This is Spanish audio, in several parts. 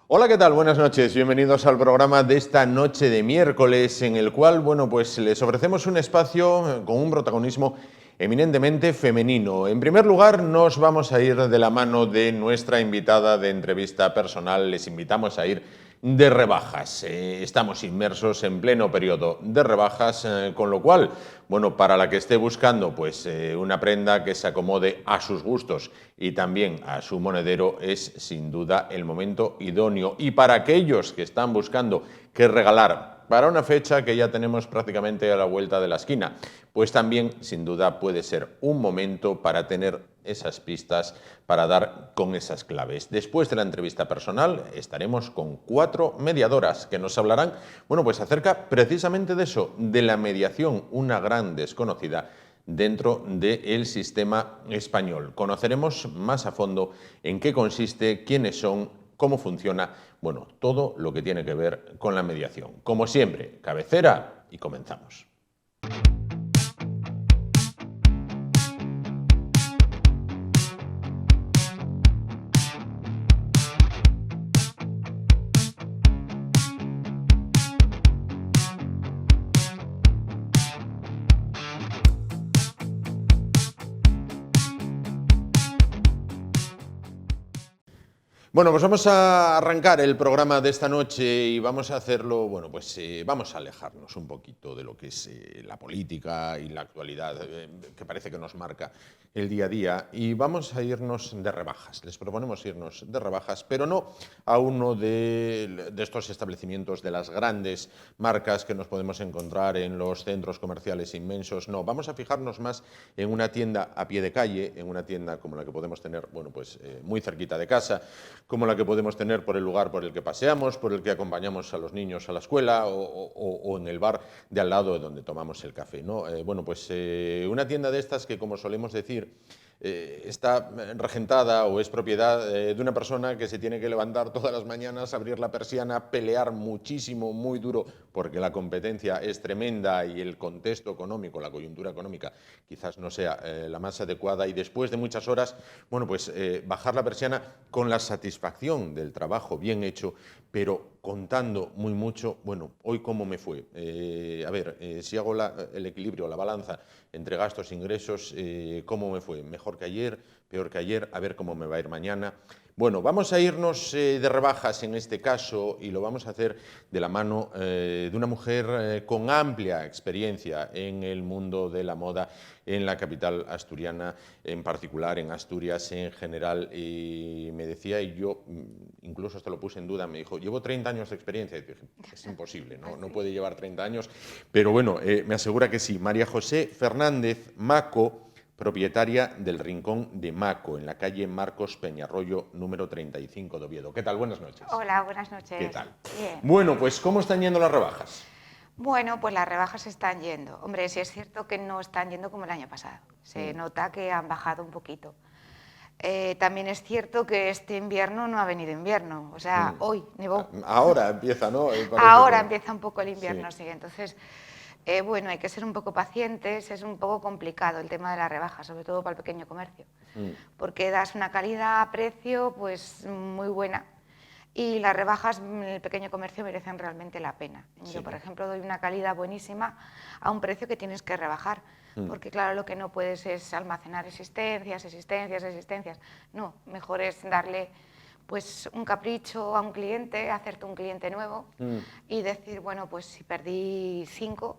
Hola, ¿qué tal? Buenas noches. Bienvenidos al programa de esta noche de miércoles, en el cual, bueno, pues les ofrecemos un espacio con un protagonismo eminentemente femenino. En primer lugar, nos vamos a ir de la mano de nuestra invitada de entrevista personal. Les invitamos a ir de rebajas. Estamos inmersos en pleno periodo de rebajas, con lo cual, bueno, para la que esté buscando pues una prenda que se acomode a sus gustos y también a su monedero, es sin duda el momento idóneo. Y para aquellos que están buscando qué regalar para una fecha que ya tenemos prácticamente a la vuelta de la esquina, pues también sin duda puede ser un momento para tener esas pistas, para dar con esas claves. Después de la entrevista personal estaremos con 4 mediadoras que nos hablarán, bueno, pues acerca precisamente de eso, de la mediación, una gran desconocida dentro del sistema español. Conoceremos más a fondo en qué consiste, quiénes son, cómo funciona, bueno, todo lo que tiene que ver con la mediación. Como siempre, cabecera y comenzamos. Bueno, pues vamos a arrancar el programa de esta noche y vamos a hacerlo, bueno, pues vamos a alejarnos un poquito de lo que es la política y la actualidad, que parece que nos marca el día a día, y vamos a irnos de rebajas. Les proponemos irnos de rebajas, pero no a uno de estos establecimientos de las grandes marcas que nos podemos encontrar en los centros comerciales inmensos. No, vamos a fijarnos más en una tienda a pie de calle, en una tienda como la que podemos tener, bueno, pues muy cerquita de casa, como la que podemos tener por el lugar por el que paseamos, por el que acompañamos a los niños a la escuela o en el bar de al lado de donde tomamos el café, ¿no? Bueno, pues una tienda de estas que, como solemos decir, está regentada o es propiedad de una persona que se tiene que levantar todas las mañanas, abrir la persiana, pelear muchísimo, muy duro, porque la competencia es tremenda y el contexto económico, la coyuntura económica, quizás no sea la más adecuada, y después de muchas horas, bueno, pues bajar la persiana con la satisfacción del trabajo bien hecho, pero contando muy mucho, bueno, hoy cómo me fue. A ver, si hago el equilibrio, la balanza entre gastos e ingresos, ¿cómo me fue? ¿Mejor que ayer? ¿Peor que ayer? A ver cómo me va a ir mañana. Bueno, vamos a irnos de rebajas en este caso, y lo vamos a hacer de la mano de una mujer con amplia experiencia en el mundo de la moda en la capital asturiana, en particular en Asturias en general. Y me decía, y yo incluso hasta lo puse en duda, me dijo, llevo 30 años de experiencia. Y dije, es imposible, no puede llevar 30 años, pero bueno, me asegura que sí. María José Fernández Maco, propietaria del Rincón de Maco, en la calle Marcos Peñarroyo, número 35 de Oviedo. ¿Qué tal? Buenas noches. Hola, buenas noches. ¿Qué tal? Bien. Bueno, pues ¿cómo están yendo las rebajas? Bueno, pues las rebajas están yendo. Hombre, sí es cierto que no están yendo como el año pasado. Se nota que han bajado un poquito. También es cierto que este invierno no ha venido invierno. O sea, hoy nevó. Ahora empieza, ¿no? Ahora empieza un poco el invierno, Sí. sí. Entonces, bueno, hay que ser un poco pacientes. Es un poco complicado el tema de las rebajas, sobre todo para el pequeño comercio. Porque das una calidad a precio pues muy buena. Y las rebajas en el pequeño comercio merecen realmente la pena. Sí. Yo, por ejemplo, doy una calidad buenísima a un precio que tienes que rebajar, porque claro, lo que no puedes es almacenar existencias. No, mejor es darle pues un capricho a un cliente, hacerte un cliente nuevo y decir, bueno, pues si perdí 5,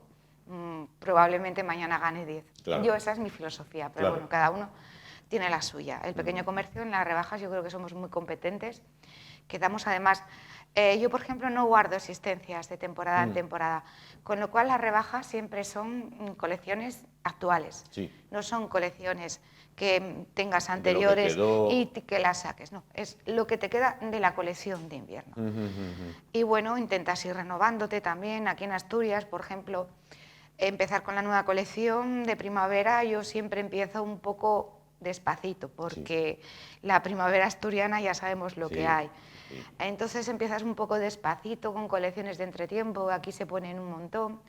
probablemente mañana gane 10. Claro. Yo, esa es mi filosofía, pero Claro. bueno, cada uno tiene la suya. El pequeño comercio en las rebajas yo creo que somos muy competentes, que damos además, yo por ejemplo no guardo existencias de temporada en temporada, con lo cual las rebajas siempre son colecciones actuales, Sí. no son colecciones que tengas anteriores y que las saques, no, es lo que te queda de la colección de invierno. Y bueno, intentas ir renovándote también. Aquí en Asturias, por ejemplo, empezar con la nueva colección de primavera, yo siempre empiezo un poco despacito, porque la primavera asturiana ya sabemos lo que hay. Sí. Entonces empiezas un poco despacito con colecciones de entretiempo, aquí se ponen un montón,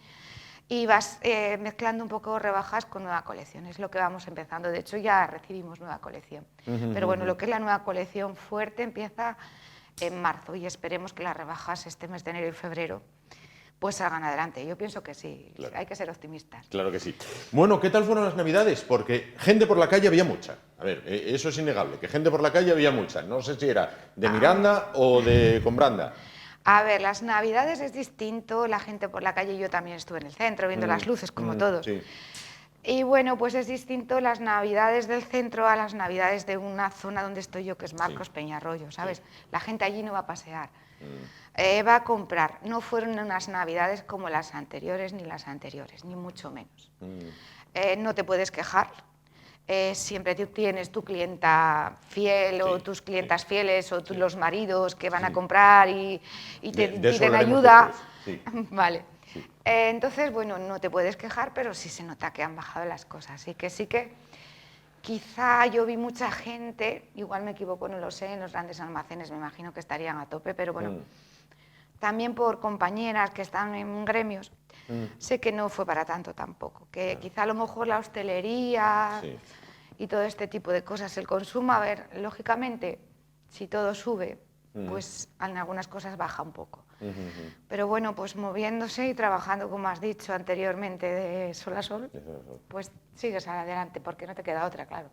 y vas mezclando un poco rebajas con nueva colección, es lo que vamos empezando. De hecho ya recibimos nueva colección, pero bueno, lo que es la nueva colección fuerte empieza en marzo y esperemos que las rebajas este mes de enero y febrero pues salgan adelante. Yo pienso que sí, claro. Hay que ser optimistas. Claro que sí. Bueno, ¿qué tal fueron las Navidades? Porque gente por la calle había mucha. A ver, eso es innegable, que gente por la calle había mucha. No sé si era de Miranda o de Combranda. A ver, las Navidades es distinto, la gente por la calle, yo también estuve en el centro viendo las luces, como todos. Sí. Y bueno, pues es distinto las Navidades del centro a las Navidades de una zona donde estoy yo, que es Marcos Peñarroyo, ¿sabes? Sí. La gente allí no va a pasear, va a comprar. No fueron unas Navidades como las anteriores, ni mucho menos. No te puedes quejar. Siempre tú tienes tu clienta fiel o tus clientas fieles o los maridos que van a comprar y te piden ayuda. Sí. Vale. Sí. Entonces, bueno, no te puedes quejar, pero sí se nota que han bajado las cosas. Así que sí que quizá yo vi mucha gente, igual me equivoco, no lo sé, en los grandes almacenes me imagino que estarían a tope, pero bueno, también por compañeras que están en gremios, sé que no fue para tanto tampoco, que quizá a lo mejor la hostelería y todo este tipo de cosas, el consumo, a ver, lógicamente, si todo sube, pues en algunas cosas baja un poco. Pero bueno, pues moviéndose y trabajando, como has dicho anteriormente, de sol a sol, pues sigues adelante, porque no te queda otra, claro.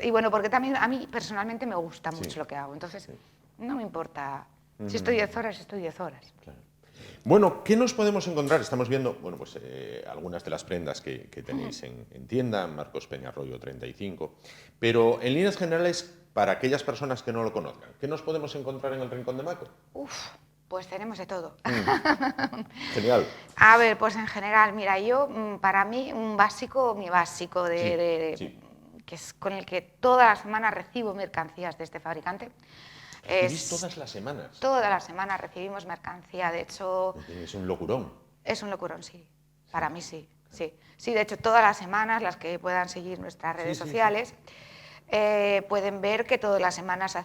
Y bueno, porque también a mí personalmente me gusta mucho lo que hago, entonces no me importa. Si estoy 10 horas, estoy 10 horas. Claro. Bueno, ¿qué nos podemos encontrar? Estamos viendo, bueno, pues algunas de las prendas que tenéis en tienda, Marcos Peñarroyo 35, pero en líneas generales, para aquellas personas que no lo conozcan, ¿qué nos podemos encontrar en el Rincón de Maco? Pues tenemos de todo. Genial. A ver, pues en general, mira, yo, para mí, mi básico, que es con el que todas las semanas recibo mercancías de este fabricante. ¿Recibís todas las semanas? Todas las semanas recibimos mercancía, de hecho... Es un locurón. Es un locurón, sí. Para mí sí. Sí, de hecho, todas las semanas, las que puedan seguir nuestras redes sociales... pueden ver que todas las semanas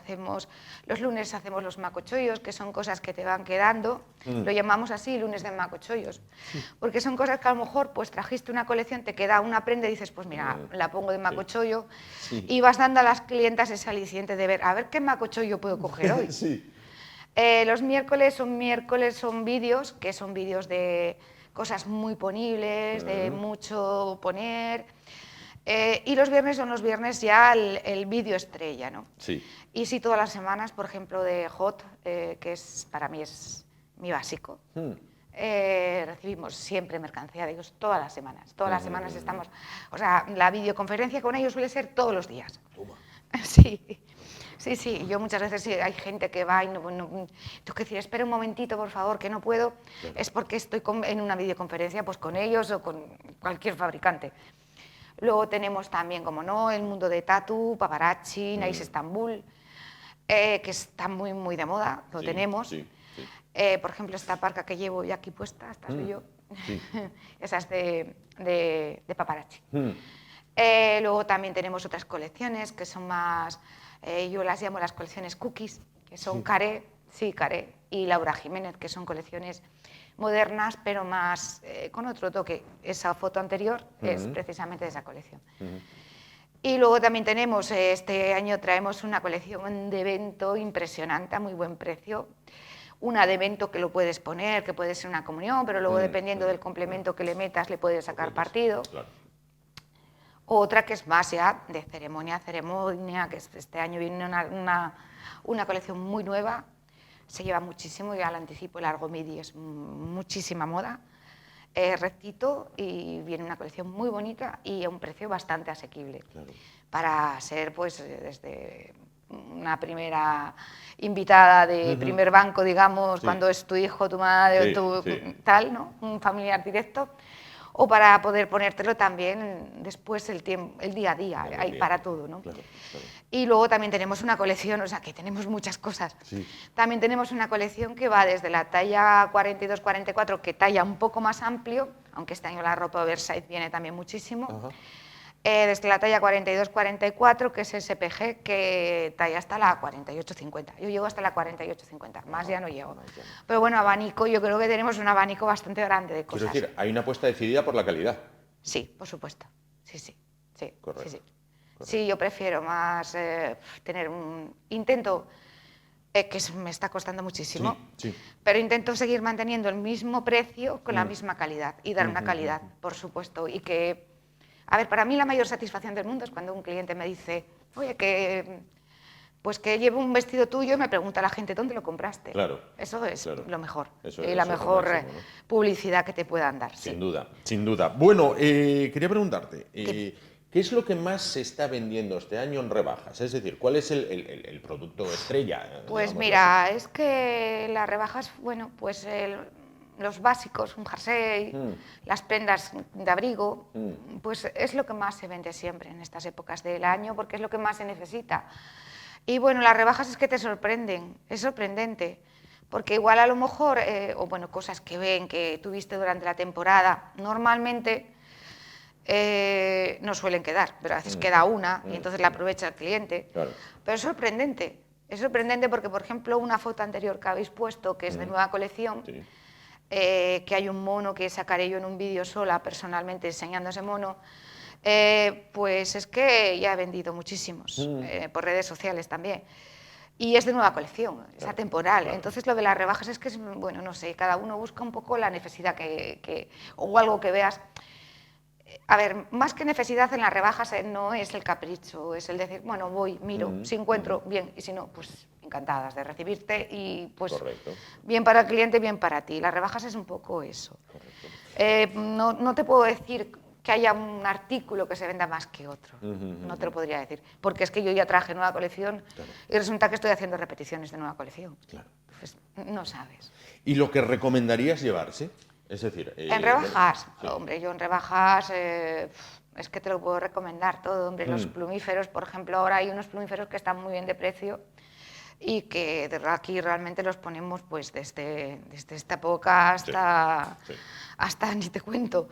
los lunes hacemos los macochollos, que son cosas que te van quedando, lo llamamos así, lunes de macochollos, porque son cosas que a lo mejor pues trajiste una colección, te queda una prenda y dices, pues mira, la pongo de macochollo, y vas dando a las clientas ese aliciente de ver, a ver qué macochollo puedo coger hoy. Los miércoles son vídeos, que son vídeos de cosas muy ponibles, de mucho poner... y los viernes son los viernes ya el vídeo estrella, ¿no? Sí. Y sí, todas las semanas, por ejemplo, de Hot, que para mí es mi básico, recibimos siempre mercancía de ellos todas las semanas. Todas las semanas estamos... O sea, la videoconferencia con ellos suele ser todos los días. Toma. Sí. Yo muchas veces hay gente que va y tengo que decir, espera un momentito, por favor, que no puedo. Claro. Es porque estoy en una videoconferencia pues con ellos o con cualquier fabricante. Luego tenemos también, como no, el mundo de Tatu, Paparazzi, Nice Estambul, que está muy, muy de moda, lo tenemos. Por ejemplo, esta parca que llevo yo aquí puesta, esta soy yo, esa es de Paparazzi. Luego también tenemos otras colecciones que son más, yo las llamo las colecciones cookies, que son Caré y Laura Jiménez, que son colecciones modernas, pero más con otro toque. Esa foto anterior es precisamente de esa colección. Y luego también tenemos, este año traemos una colección de evento impresionante, a muy buen precio. Una de evento que lo puedes poner, que puede ser una comunión, pero luego dependiendo del complemento que le metas le puedes sacar partido. Claro. Otra que es más ya de ceremonia, que este año viene una colección muy nueva. Se lleva muchísimo, ya lo anticipo, el largo midi es muchísima moda, rectito, y viene una colección muy bonita y a un precio bastante asequible. Claro. Para ser, pues, desde una primera invitada de primer banco, digamos, cuando es tu hijo, tu madre, tal, ¿no? Un familiar directo, o para poder ponértelo también después el día a día, hay para todo, ¿no? Claro. Y luego también tenemos una colección, o sea, que tenemos muchas cosas. También tenemos una colección que va desde la talla 42-44, que talla un poco más amplio, aunque este año la ropa oversize viene también muchísimo, desde la talla 42-44, que es SPG, que talla hasta la 48-50. Yo llego hasta la 48-50, más ya no llego. Pero bueno, abanico, yo creo que tenemos un abanico bastante grande de cosas. Es decir, hay una apuesta decidida por la calidad. Sí, por supuesto. Sí. Correcto. Sí, yo prefiero más tener intento me está costando muchísimo, sí. Pero intento seguir manteniendo el mismo precio con la misma calidad y dar una calidad, por supuesto. Y que, a ver, para mí la mayor satisfacción del mundo es cuando un cliente me dice, oye, pues que llevo un vestido tuyo y me pregunta la gente, ¿dónde lo compraste? Claro. Eso es lo mejor. Eso la mejor máximo, ¿no? publicidad que te puedan dar. Sin duda, sin duda. Bueno, quería preguntarte, ¿qué es lo que más se está vendiendo este año en rebajas? Es decir, ¿cuál es el producto estrella? Pues mira, es que las rebajas, bueno, pues los básicos, un jersey, las prendas de abrigo, pues es lo que más se vende siempre en estas épocas del año porque es lo que más se necesita. Y bueno, las rebajas es que te sorprenden, es sorprendente, porque igual a lo mejor, o bueno, cosas que ven, que tuviste durante la temporada, normalmente no suelen quedar, pero a veces queda una y entonces la aprovecha el cliente. Claro. Pero es sorprendente porque, por ejemplo, una foto anterior que habéis puesto, que es de nueva colección, Sí. Que hay un mono que sacaré yo en un vídeo sola, personalmente, enseñando ese mono, pues es que ya he vendido muchísimos, por redes sociales también. Y es de nueva colección, es atemporal. Claro. Entonces lo de las rebajas es que es, bueno, no sé, cada uno busca un poco la necesidad o algo que veas. A ver, más que necesidad en las rebajas no es el capricho, es el decir, bueno, voy, miro, si encuentro, bien, y si no, pues encantadas de recibirte y pues Correcto. bien para el cliente, bien para ti. Las rebajas es un poco eso. No te puedo decir que haya un artículo que se venda más que otro, no te lo podría decir, porque es que yo ya traje nueva colección y resulta que estoy haciendo repeticiones de nueva colección. Claro. Pues no sabes. ¿Y lo que recomendarías llevarse? Es decir... en rebajas, sí. Hombre, yo en rebajas es que te lo puedo recomendar todo, hombre, los plumíferos, por ejemplo, ahora hay unos plumíferos que están muy bien de precio y que aquí realmente los ponemos pues desde esta época hasta ni te cuento.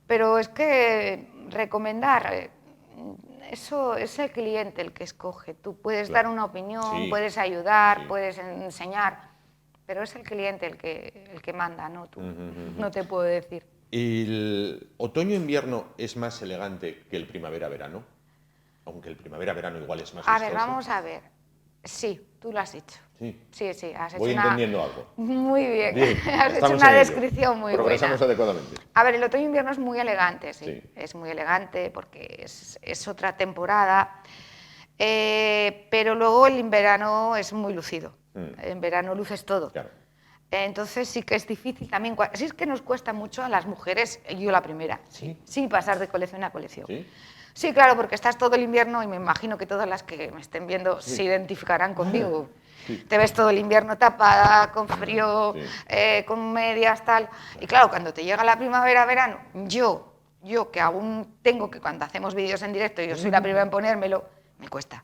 Pero es que recomendar, eso es el cliente el que escoge. Tú puedes dar una opinión, puedes ayudar, puedes enseñar, pero es el cliente el que manda, no tú. No te puedo decir. ¿El otoño-invierno es más elegante que el primavera-verano? Aunque el primavera-verano igual es más vistoso. A ver, vamos a ver. Sí, tú lo has dicho. Sí. Sí, has hecho Voy entendiendo algo. Muy bien, Bien, has hecho una descripción muy Progresamos buena. adecuadamente. A ver, el otoño-invierno es muy elegante, Sí. Es muy elegante porque es otra temporada, pero luego el verano es muy lucido. En verano luces todo. Claro. Entonces sí que es difícil también, sí es que nos cuesta mucho a las mujeres, yo la primera, sí pasar de colección a colección. ¿Sí? Sí, claro, porque estás todo el invierno y me imagino que todas las que me estén viendo se identificarán conmigo. Sí. Te ves todo el invierno tapada, con frío, con medias, tal. Y claro, cuando te llega la primavera, verano, yo que aún tengo que cuando hacemos vídeos en directo, yo soy la primera en ponérmelo, me cuesta.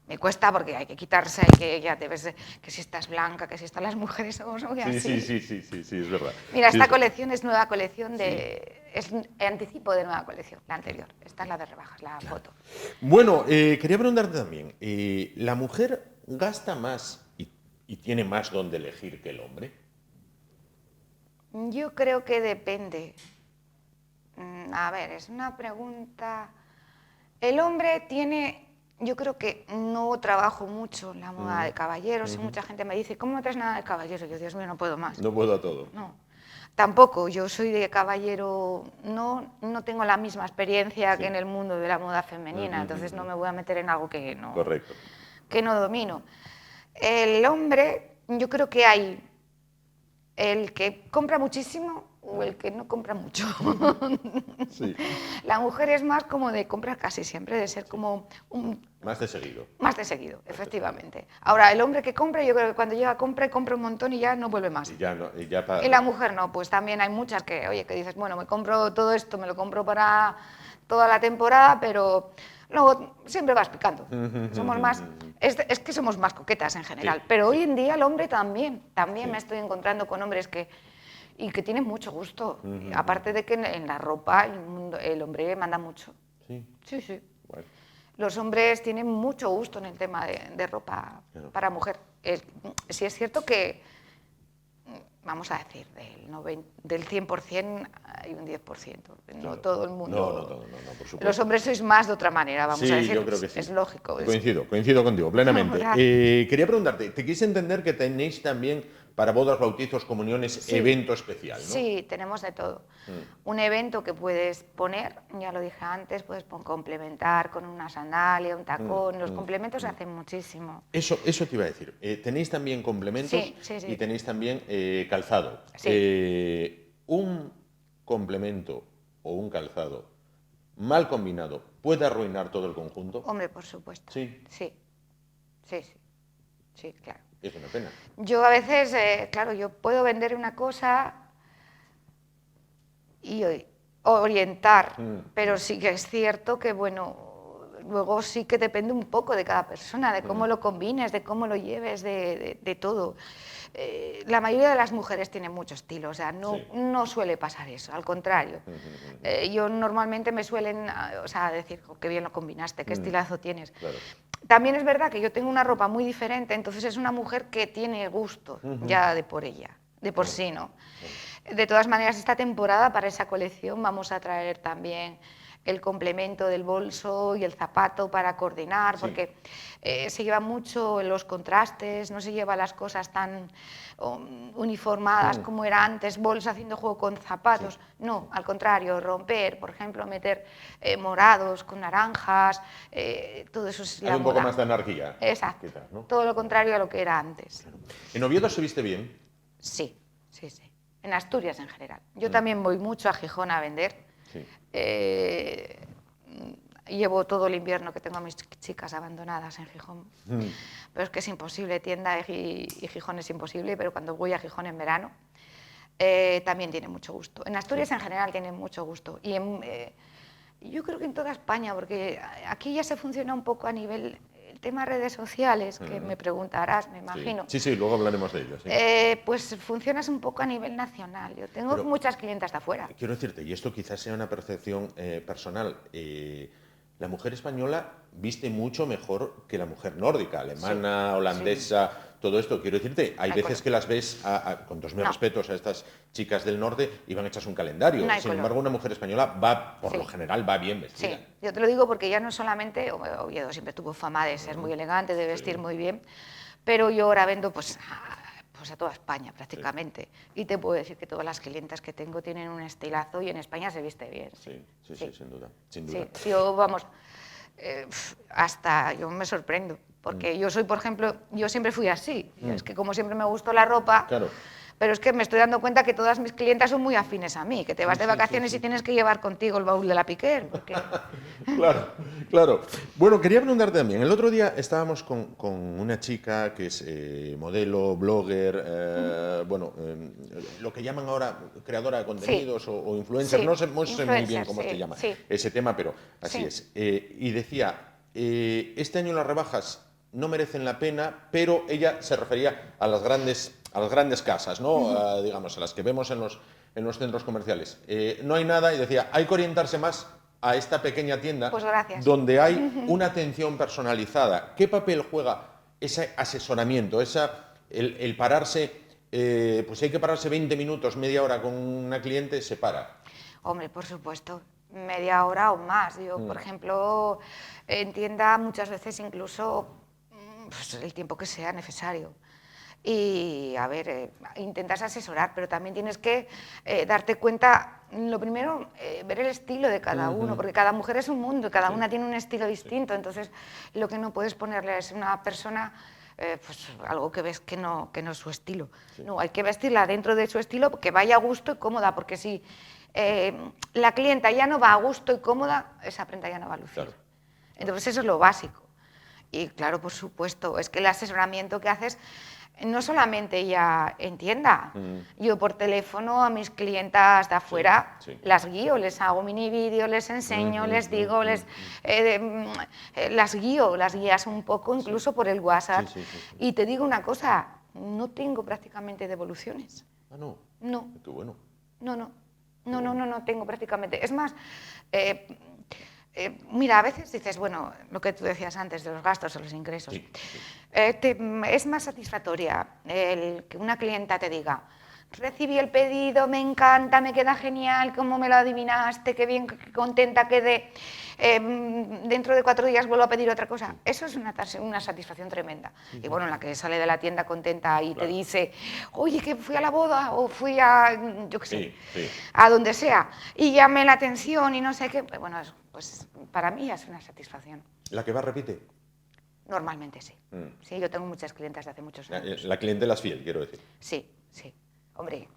Me cuesta porque hay que quitarse, ya te ves que si estás blanca, que si están las mujeres somos muy así. Sí, es verdad. Mira, Sí, esta colección es nueva colección es anticipo de nueva colección, la anterior. Esta es la de rebajas, la foto. Bueno, quería preguntarte también, ¿la mujer gasta más y tiene más donde elegir que el hombre? Yo creo que depende. A ver, es una pregunta. El hombre tiene... Yo creo que no trabajo mucho en la moda de caballeros y mucha gente me dice, ¿cómo no traes nada de caballero? Y yo, Dios mío, no puedo más. No puedo a todo. No, tampoco. Yo soy de caballero, no tengo la misma experiencia que en el mundo de la moda femenina, entonces no me voy a meter en algo que no, Correcto. Que no domino. El hombre, yo creo que hay el que compra muchísimo o el que no compra mucho. Sí. La mujer es más como de comprar casi siempre, de ser como Más de seguido. Más de seguido, efectivamente. Ahora, el hombre que compra, yo creo que cuando llega compra un montón y ya no vuelve más. Y la mujer no, pues también hay muchas que, oye, que dices, bueno, me compro todo esto, me lo compro para toda la temporada, pero luego siempre vas picando. Somos más, es que somos más coquetas en general, pero hoy en día el hombre también me estoy encontrando con hombres que tienen mucho gusto. Aparte de que en la ropa el hombre manda mucho. Sí. Bueno. Los hombres tienen mucho gusto en el tema de ropa para mujer. Sí es cierto que, vamos a decir, del 100% hay un 10%, no Claro. todo el mundo. No, por supuesto. Los hombres sois más de otra manera, vamos a decir. Yo creo que sí. Es lógico. Coincido contigo plenamente. Quería preguntarte, te quise entender que tenéis también para bodas, bautizos, comuniones, evento especial, ¿no? Sí, tenemos de todo. Un evento que puedes poner, ya lo dije antes, puedes complementar con una sandalia, un tacón. Los complementos se hacen muchísimo. Eso te iba a decir. Tenéis también complementos y tenéis también calzado. Sí. Un complemento o un calzado mal combinado puede arruinar todo el conjunto. Hombre, por supuesto. Sí. Sí, claro. Es una pena. Yo a veces, claro, yo puedo vender una cosa y orientar, pero sí que es cierto que, bueno, luego sí que depende un poco de cada persona, de cómo lo combines, de cómo lo lleves, de todo. La mayoría de las mujeres tienen mucho estilo, o sea, no suele pasar eso, al contrario. Yo normalmente me suelen decir, oh, qué bien lo combinaste, qué estilazo tienes. Claro. También es verdad que yo tengo una ropa muy diferente, entonces es una mujer que tiene gusto ya de por ella, de por sí, ¿no? De todas maneras, esta temporada para esa colección vamos a traer también el complemento del bolso y el zapato para coordinar, porque se lleva mucho los contrastes, no se lleva las cosas tan uniformadas como era antes, bolso haciendo juego con zapatos. No, al contrario, romper, por ejemplo, meter morados con naranjas, todo eso es la Hay un poco moda. más de anarquía. Exacto, quizás, ¿no? todo lo contrario a lo que era antes. Claro. ¿En Oviedo se viste bien? Sí. En Asturias en general. Yo también voy mucho a Gijón a vender. Sí. Llevo todo el invierno que tengo a mis chicas abandonadas en Gijón. Pero es que es imposible, tienda y Gijón es imposible, pero cuando voy a Gijón en verano también tiene mucho gusto. En Asturias en general tiene mucho gusto. Y yo creo que en toda España, porque aquí ya se funciona un poco a nivel... El tema redes sociales, que me preguntarás, me imagino. Sí, luego hablaremos de ello. Sí. Pues funcionas un poco a nivel nacional. Yo tengo muchas clientas de afuera. Quiero decirte, y esto quizás sea una percepción personal, la mujer española viste mucho mejor que la mujer nórdica, alemana, holandesa, todo esto. Quiero decirte, hay veces que las ves, con todos mis respetos a estas chicas del norte, y van hechas un calendario. Sin embargo, una mujer española va, por lo general, va bien vestida. Sí, yo te lo digo porque ya no solamente, Oviedo siempre tuvo fama de ser muy elegante, de vestir muy bien, pero yo ahora vendo pues a toda España prácticamente. Y te puedo decir que todas las clientas que tengo tienen un estilazo y en España se viste bien. Sí, sin duda. Sí, yo, vamos, hasta yo me sorprendo, porque yo soy, por ejemplo, yo siempre fui así. Es que como siempre me gustó la ropa, claro. Pero es que me estoy dando cuenta que todas mis clientas son muy afines a mí, que te vas de vacaciones y tienes que llevar contigo el baúl de la Piquer. Porque... Claro. Bueno, quería preguntarte también. El otro día estábamos con una chica que es modelo, blogger, lo que llaman ahora creadora de contenidos o influencer. No sé muy bien cómo se llama ese tema, pero así es. Y decía, este año las rebajas no merecen la pena, pero ella se refería a las grandes casas, ¿no? Digamos, a las que vemos en los centros comerciales. No hay nada, y decía, hay que orientarse más a esta pequeña tienda donde hay una atención personalizada. ¿Qué papel juega ese asesoramiento, el pararse, pues hay que pararse 20 minutos, media hora con una cliente, se para? Hombre, por supuesto, media hora o más. Yo, por ejemplo, en tienda muchas veces incluso pues, el tiempo que sea necesario. Y, a ver, intentas asesorar, pero también tienes que darte cuenta, lo primero, ver el estilo de cada uno, porque cada mujer es un mundo, cada una tiene un estilo distinto, entonces lo que no puedes ponerle es una persona, pues algo que ves que no es su estilo. No, hay que vestirla dentro de su estilo, que vaya a gusto y cómoda, porque si la clienta ya no va a gusto y cómoda, esa prenda ya no va a lucir. Entonces eso es lo básico. Y claro, por supuesto, es que el asesoramiento que haces... No solamente ya en tienda, yo por teléfono a mis clientas de afuera las guío, les hago mini vídeos, les enseño, les digo, las guío, las guías un poco incluso por el WhatsApp. Y te digo una cosa, no tengo prácticamente devoluciones. Ah, no. No. Qué bueno. No tengo prácticamente. Es más... mira, a veces dices, bueno, lo que tú decías antes de los gastos o los ingresos, es más satisfactoria el que una clienta te diga, recibí el pedido, me encanta, me queda genial, cómo me lo adivinaste, qué bien, qué contenta quedé, dentro de 4 días vuelvo a pedir otra cosa. Eso es una satisfacción tremenda. Y bueno, la que sale de la tienda contenta y te dice, oye, que fui a la boda o fui a, yo qué sé, a donde sea, y llamé la atención y no sé qué, bueno, pues para mí es una satisfacción. ¿La que va repite? Normalmente sí. Sí, yo tengo muchas clientas de hace muchos años. La clientela es fiel, quiero decir. Sí, sí. Hombre,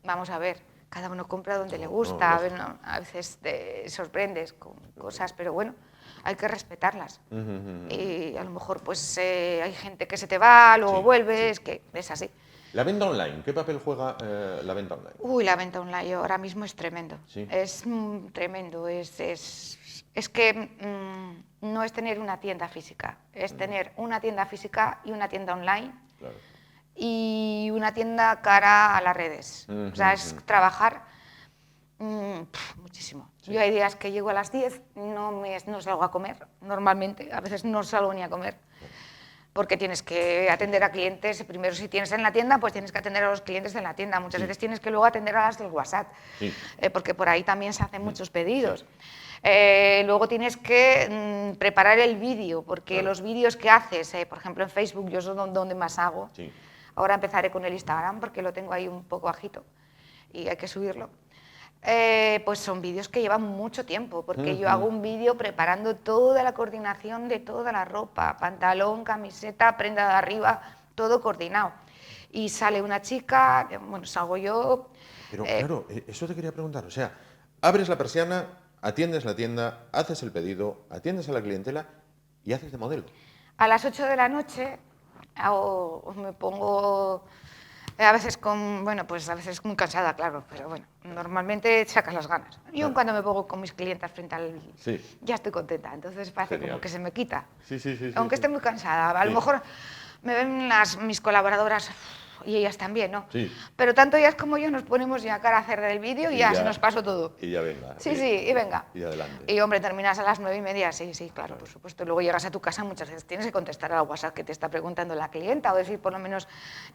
vamos a ver, cada uno compra donde le gusta, a veces te sorprendes con cosas, pero bueno, hay que respetarlas. Y a lo mejor pues hay gente que se te va, luego vuelves, que es así. La venta online, ¿qué papel juega la venta online? Uy, la venta online ahora mismo es tremendo. ¿Sí? Es tremendo, es que no es tener una tienda física, es tener una tienda física y una tienda online. Claro. Y una tienda cara a las redes. O sea, es trabajar muchísimo. Sí. Yo hay días que llego a las 10, no salgo a comer, normalmente, a veces no salgo ni a comer, porque tienes que atender a clientes. Primero, si tienes en la tienda, pues tienes que atender a los clientes de la tienda. Muchas veces tienes que luego atender a las del WhatsApp, porque por ahí también se hacen muchos pedidos. Luego tienes que preparar el vídeo, porque los vídeos que haces, por ejemplo en Facebook, yo es donde más hago. Ahora empezaré con el Instagram porque lo tengo ahí un poco bajito y hay que subirlo. Pues son vídeos que llevan mucho tiempo, porque yo hago un vídeo preparando toda la coordinación de toda la ropa, pantalón, camiseta, prenda de arriba, todo coordinado. Y sale una chica, bueno, salgo yo. Pero claro, eso te quería preguntar, o sea, abres la persiana, atiendes la tienda, haces el pedido, atiendes a la clientela y haces de modelo. A las 8 de la noche me pongo, a veces pues a veces muy cansada, claro, pero bueno, normalmente sacas las ganas. Yo cuando me pongo con mis clientas frente al... ya estoy contenta, entonces parece como que se me quita. Aunque esté muy cansada, a lo mejor me ven mis colaboradoras y ellas también, ¿no? Pero tanto ellas como yo nos ponemos ya cara a hacer el vídeo y ya se nos pasó todo. Y ya venga. Y venga. Y adelante. Y hombre, terminas a las 9:30, sí, claro, por supuesto. Y luego llegas a tu casa, muchas veces tienes que contestar al WhatsApp que te está preguntando la clienta, o decir, por lo menos,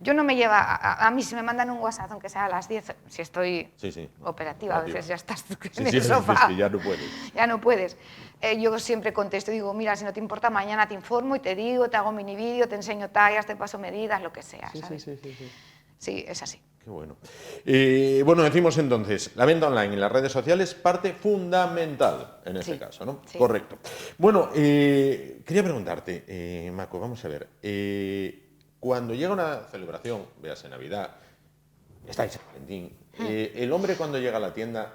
yo no me lleva, a mí si me mandan un WhatsApp, aunque sea a las 10, si estoy operativa, a veces ya estás en el sofá. Es que ya no puedes. Ya no puedes. Yo siempre contesto, digo, mira, si no te importa, mañana te informo y te digo, te hago mini vídeo, te enseño tallas, te paso medidas, lo que sea, ¿sabes? Sí, es así. Qué bueno. Bueno, decimos entonces, la venta online en las redes sociales, parte fundamental en este caso, ¿no? Correcto. Bueno, quería preguntarte, Mako, vamos a ver, cuando llega una celebración, véase Navidad, estáis en Valentín, el hombre cuando llega a la tienda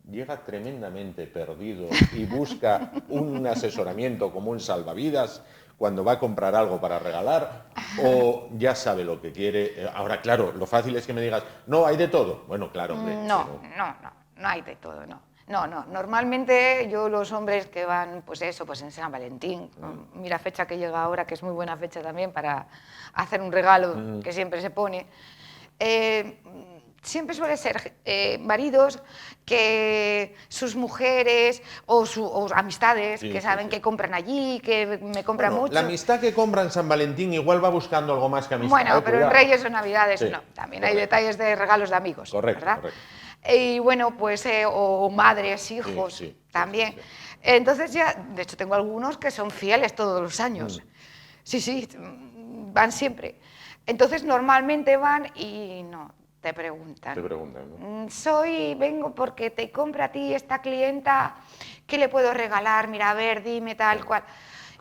llega tremendamente perdido y busca un asesoramiento como un salvavidas cuando va a comprar algo para regalar, o ya sabe lo que quiere. Ahora, claro, lo fácil es que me digas, no, hay de todo. Bueno, claro, hombre. No hay de todo, no. No, normalmente yo los hombres que van, pues eso, pues en San Valentín, mira fecha que llega ahora, que es muy buena fecha también para hacer un regalo que siempre se pone, siempre suele ser maridos que sus mujeres o amistades que saben que compran allí, que me compran mucho. La amistad que compra en San Valentín igual va buscando algo más que amistad. Bueno, pero en Reyes o Navidades no. También hay detalles de regalos de amigos, ¿verdad? Y bueno, pues, o madres, hijos, también. Entonces ya, de hecho tengo algunos que son fieles todos los años. Sí, van siempre. Entonces normalmente van y no... Te preguntan, ¿no? Vengo porque te compra a ti esta clienta, ¿qué le puedo regalar? Mira, a ver, dime tal cual.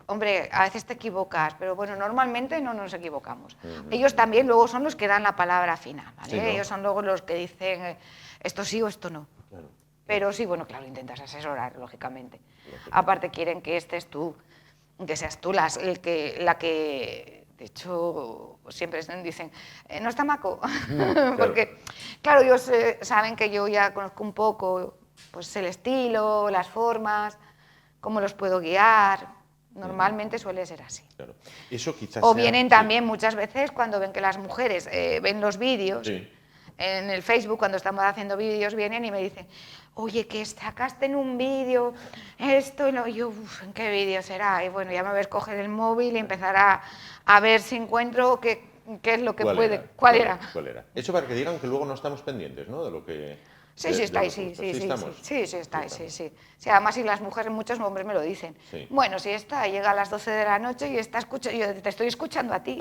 Hombre, a veces te equivocas, pero bueno, normalmente no nos equivocamos. Ellos también luego son los que dan la palabra final, ¿vale? Ellos son luego los que dicen esto sí o esto no. Pero sí, bueno, claro, intentas asesorar, lógicamente. Aparte quieren que estés tú, que seas tú la que... De hecho, siempre dicen, ¿no está Mako? Porque, claro, ellos saben que yo ya conozco un poco pues, el estilo, las formas, cómo los puedo guiar. Normalmente suele ser así. Eso quizás o vienen también muchas veces cuando ven que las mujeres ven los vídeos, en el Facebook, cuando estamos haciendo vídeos, vienen y me dicen, oye, que sacaste en un vídeo esto, y yo, ¿en qué vídeo será? Y bueno, ya me ves coger el móvil y empezar a ver si encuentro que qué es lo que puede... ¿Cuál era? ¿Cuál era? Eso para que digan que luego no estamos pendientes, ¿no? De lo que... Sí, estáis, sí, estáis, sí. Sí, además, y las mujeres, muchos hombres me lo dicen. Sí. Bueno, si está, llega a las 12 de la noche y está yo te estoy escuchando a ti.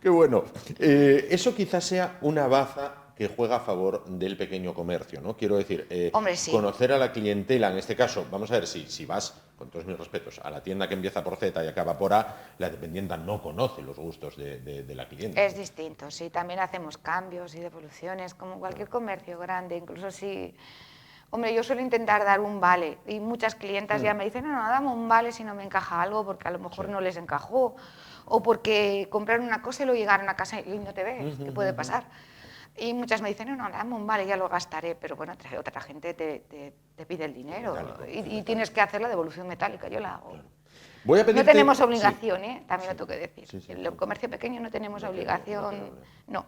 ¡Qué bueno! Eso quizás sea una baza que juega a favor del pequeño comercio, ¿no? Quiero decir, Hombre, sí. Conocer a la clientela, en este caso, vamos a ver, si vas, con todos mis respetos, a la tienda que empieza por Z y acaba por A, la dependienta no conoce los gustos de la clienta. Es distinto, sí, también hacemos cambios y devoluciones, como cualquier comercio grande, incluso si... Hombre, yo suelo intentar dar un vale, y muchas clientas ya me dicen, no, dame un vale si no me encaja algo, porque a lo mejor no les encajó, o porque compraron una cosa y luego llegaron a casa y no te ves, ¿qué puede pasar? Y muchas me dicen, no, dame un vale, ya lo gastaré, pero bueno, otra gente te pide el dinero y tienes que hacer la devolución metálica, yo la hago. Claro. Voy a pedirte... No tenemos obligación, también lo tengo que decir. En el comercio pequeño no tenemos obligación, no.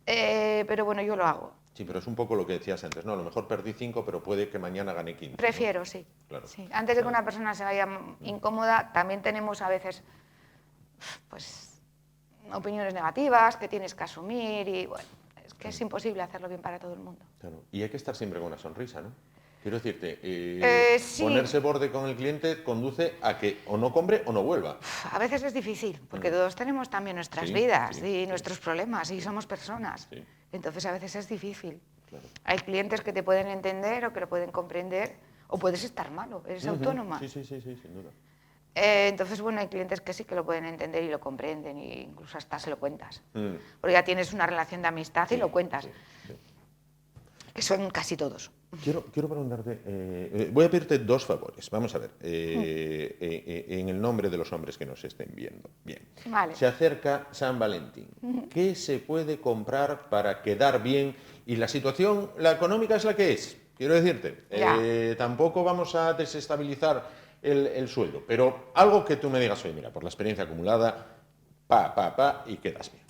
Pero bueno, yo lo hago. Sí, pero es un poco lo que decías antes, ¿no? A lo mejor perdí 5, pero puede que mañana gane 15. Prefiero, ¿no? Sí. Claro. Sí. Antes de que una persona se vaya incómoda, también tenemos a veces, pues, opiniones negativas que tienes que asumir y, bueno, es que es imposible hacerlo bien para todo el mundo. Claro. Y hay que estar siempre con una sonrisa, ¿no? Quiero decirte, sí. Ponerse borde con el cliente conduce a que o no compre o no vuelva. A veces es difícil, porque todos tenemos también nuestras vidas y nuestros problemas y somos personas. Sí. Entonces a veces es difícil. Claro. Hay clientes que te pueden entender o que lo pueden comprender, o puedes estar malo, eres autónoma. Sí, sin duda. Entonces, bueno, hay clientes que sí que lo pueden entender y lo comprenden, e incluso hasta se lo cuentas. Porque ya tienes una relación de amistad y lo cuentas. Sí. Que son casi todos. Quiero preguntarte, voy a pedirte 2 favores. Vamos a ver, en el nombre de los hombres que nos estén viendo. Bien, vale. Se acerca San Valentín. ¿Qué se puede comprar para quedar bien? Y la situación, la económica es la que es, quiero decirte. Tampoco vamos a desestabilizar el sueldo, pero algo que tú me digas, oye, mira, por la experiencia acumulada, y quedas bien.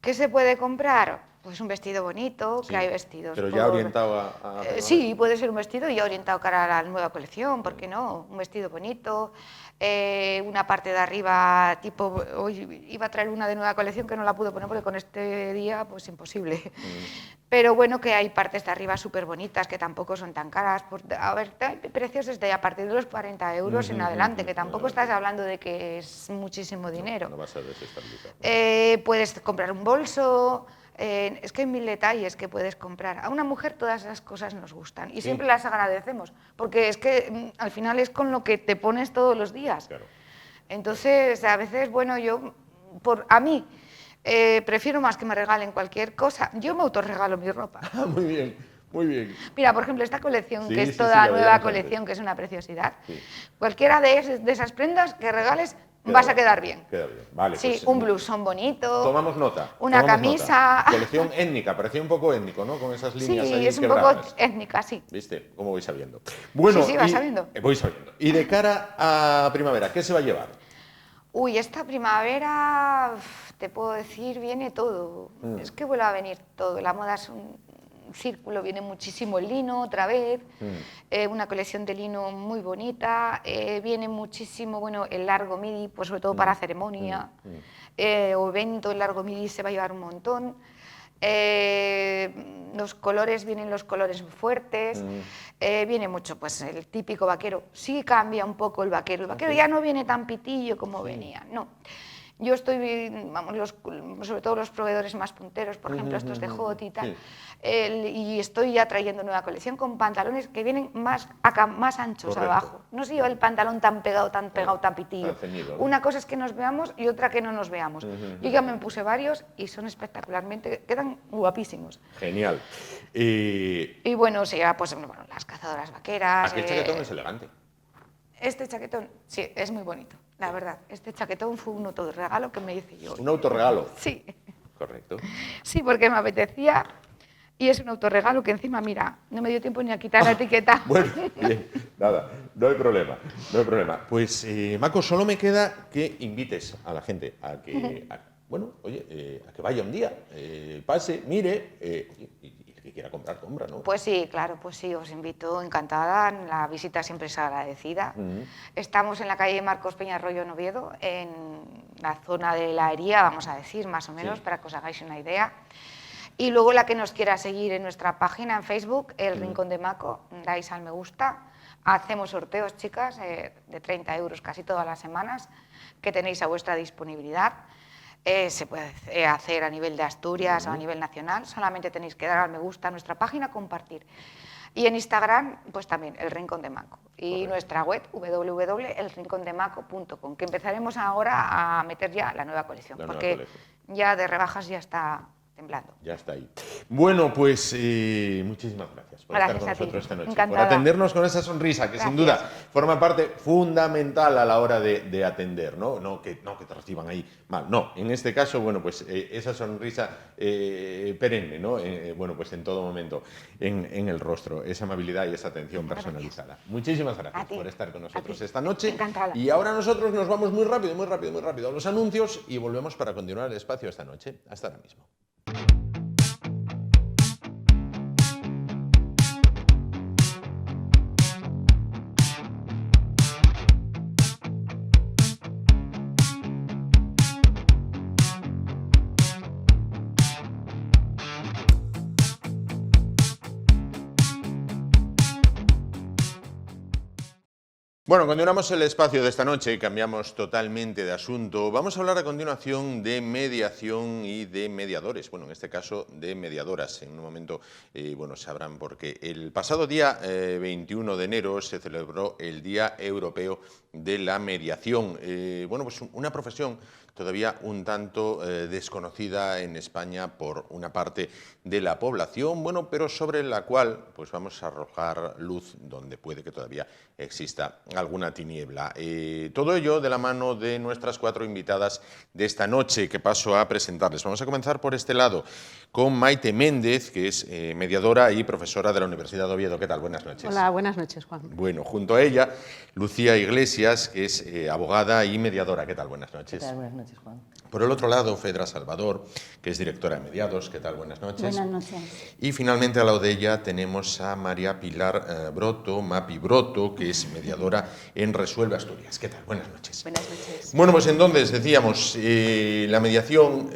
¿Qué se puede comprar? Pues un vestido bonito, que hay vestidos... Pero ya orientado a sí, puede ser un vestido ya orientado cara a la nueva colección, ¿por qué no? Un vestido bonito, una parte de arriba, tipo... Hoy iba a traer una de nueva colección que no la pude poner porque con este día, pues imposible. Pero bueno, que hay partes de arriba súper bonitas, que tampoco son tan caras. A ver, hay precios desde a partir de los 40 euros en adelante, que tampoco estás hablando de que es muchísimo dinero. No vas a desestabilizar. Puedes comprar un bolso... es que hay 1000 detalles que puedes comprar. A una mujer todas esas cosas nos gustan y siempre las agradecemos, porque es que al final es con lo que te pones todos los días. Claro. Entonces, a veces, bueno, a mí, prefiero más que me regalen cualquier cosa. Yo me autorregalo mi ropa. Muy bien. Muy bien. Mira, por ejemplo, esta colección, que es toda nueva colección, que es una preciosidad. Sí. Cualquiera de esas prendas que regales, vas a quedar bien. Queda bien, vale. Sí, pues, un blusón bonito. Tomamos nota. Una camisa. Colección étnica, parecía un poco étnico, ¿no? Con esas líneas ahí Sí, es un poco étnica, sí. ¿Viste? ¿Cómo voy sabiendo? Bueno, sí, vas sabiendo. Voy sabiendo. Y de cara a primavera, ¿qué se va a llevar? Uy, esta primavera, te puedo decir, viene todo. Es que vuelve a venir todo. La moda es un círculo, viene muchísimo el lino otra vez, una colección de lino muy bonita, viene muchísimo, bueno, el largo midi, pues sobre todo para ceremonia o evento, el largo midi se va a llevar un montón. Los colores, vienen los colores fuertes, viene mucho, pues el típico vaquero, sí cambia un poco el vaquero ya no viene tan pitillo como venía, no. Yo estoy, vamos, sobre todo los proveedores más punteros, por ejemplo, estos de Hot y tal, y estoy ya trayendo nueva colección con pantalones que vienen más anchos abajo. No se lleva el pantalón tan pegado, tan pitillo. Ceñido, ¿no? Una cosa es que nos veamos y otra que no nos veamos. Yo ya me puse varios y son espectacularmente, quedan guapísimos. Genial. Y bueno, sí, pues bueno, las cazadoras vaqueras. Aquel chaquetón es elegante. Este chaquetón, sí, es muy bonito, la verdad. Este chaquetón fue un autorregalo que me hice yo. ¿Un autorregalo? Sí. Correcto. Sí, porque me apetecía y es un autorregalo que encima, mira, no me dio tiempo ni a quitar la etiqueta. Bueno, bien, nada, no hay problema. Pues, Mako, solo me queda que invites a la gente a que, a que vaya un día, pase, mire, que quiera comprar, compra, ¿no? Pues sí, claro, pues sí, os invito, encantada, la visita siempre es agradecida. Estamos en la calle Marcos Peñarroyo en Oviedo, en la zona de la Hería, vamos a decir, más o menos, para que os hagáis una idea. Y luego la que nos quiera seguir en nuestra página en Facebook, El Rincón de Maco, dais al me gusta. Hacemos sorteos, chicas, de 30 euros casi todas las semanas, que tenéis a vuestra disponibilidad. Se puede hacer a nivel de Asturias o a nivel nacional, solamente tenéis que dar al me gusta a nuestra página, compartir. Y en Instagram, pues también, El Rincón de Maco. Y nuestra web, www.elrincondemaco.com, que empezaremos ahora a meter ya la nueva colección, porque ya de rebajas ya está temblando. Ya está ahí. Bueno, pues muchísimas gracias por estar con nosotros esta noche, por atendernos con esa sonrisa que sin duda forma parte fundamental a la hora de atender, ¿no? No que te reciban ahí mal, no. En este caso, bueno, pues esa sonrisa perenne, ¿no? Bueno, pues en todo momento en el rostro, esa amabilidad y esa atención personalizada. Muchísimas gracias por estar con nosotros esta noche. Encantada. Y ahora nosotros nos vamos muy rápido a los anuncios y volvemos para continuar el espacio esta noche. Hasta ahora mismo. Bueno, continuamos el espacio de esta noche y cambiamos totalmente de asunto. Vamos a hablar a continuación de mediación y de mediadores. Bueno, en este caso de mediadoras. En un momento, bueno, sabrán por qué. El pasado día 21 de enero se celebró el Día Europeo de la Mediación. Bueno, pues una profesión todavía un tanto desconocida en España por una parte de la población, bueno, pero sobre la cual pues vamos a arrojar luz donde puede que todavía exista alguna tiniebla. Todo ello de la mano de nuestras 4 invitadas de esta noche que paso a presentarles. Vamos a comenzar por este lado con Maite Méndez, que es mediadora y profesora de la Universidad de Oviedo. ¿Qué tal? Buenas noches. Hola, buenas noches, Juan. Bueno, junto a ella, Lucía Iglesias, que es abogada y mediadora. ¿Qué tal? Buenas noches. ¿Qué tal? Buenas noches, Juan. Por el otro lado, Fedra Salvador, que es directora de Mediados. ¿Qué tal? Buenas noches. Buenas noches. Y finalmente, al lado de ella, tenemos a María Pilar Broto, Mapi Broto, que es mediadora en Resuelve Asturias. ¿Qué tal? Buenas noches. Buenas noches. Bueno, pues entonces decíamos, la mediación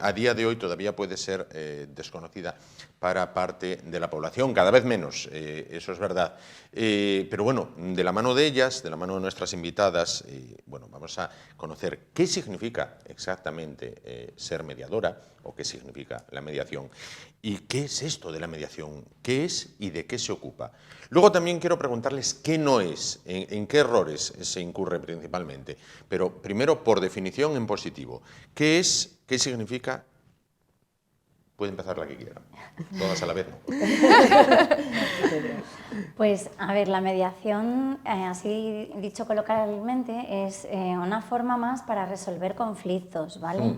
a día de hoy todavía puede ser desconocida para parte de la población, cada vez menos, eso es verdad. Pero bueno, de la mano de ellas, de la mano de nuestras invitadas, bueno, vamos a conocer qué significa exactamente ser mediadora o qué significa la mediación y qué es esto de la mediación, qué es y de qué se ocupa. Luego también quiero preguntarles qué no es, en qué errores se incurre principalmente, pero primero por definición en positivo. ¿Qué es, qué significa? Puede empezar la que quiera, todas a la vez, ¿no? Pues, a ver, la mediación, así dicho coloquialmente, es una forma más para resolver conflictos, ¿vale?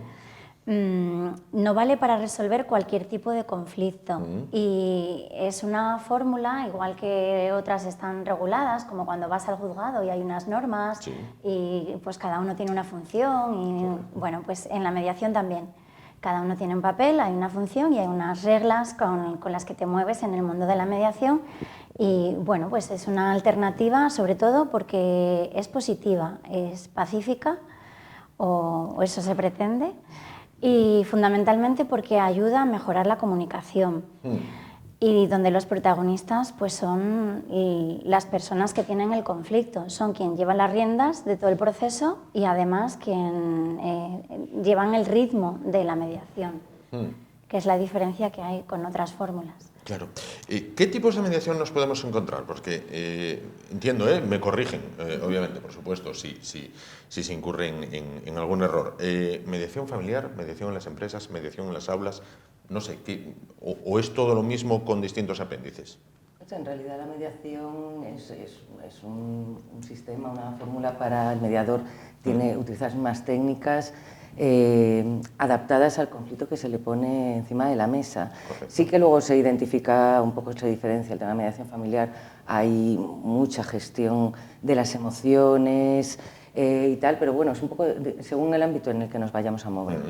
No vale para resolver cualquier tipo de conflicto y es una fórmula, igual que otras están reguladas, como cuando vas al juzgado y hay unas normas y pues cada uno tiene una función y bueno, pues en la mediación también. Cada uno tiene un papel, hay una función y hay unas reglas con las que te mueves en el mundo de la mediación y bueno, pues es una alternativa sobre todo porque es positiva, es pacífica o eso se pretende y fundamentalmente porque ayuda a mejorar la comunicación y donde los protagonistas pues son las personas que tienen el conflicto, son quien llevan las riendas de todo el proceso y además quien llevan el ritmo de la mediación, que es la diferencia que hay con otras fórmulas. Claro. ¿Qué tipos de mediación nos podemos encontrar? Porque entiendo, me corrigen, obviamente, por supuesto, si se incurre en algún error. ¿Mediación familiar, mediación en las empresas, mediación en las aulas? No sé, o es todo lo mismo con distintos apéndices? En realidad la mediación es un sistema, una fórmula para el mediador. Utiliza más técnicas adaptadas al conflicto que se le pone encima de la mesa. Correcto. Sí que luego se identifica un poco, se diferencia el tema de mediación familiar. Hay mucha gestión de las emociones y tal, pero bueno, es un poco según el ámbito en el que nos vayamos a mover.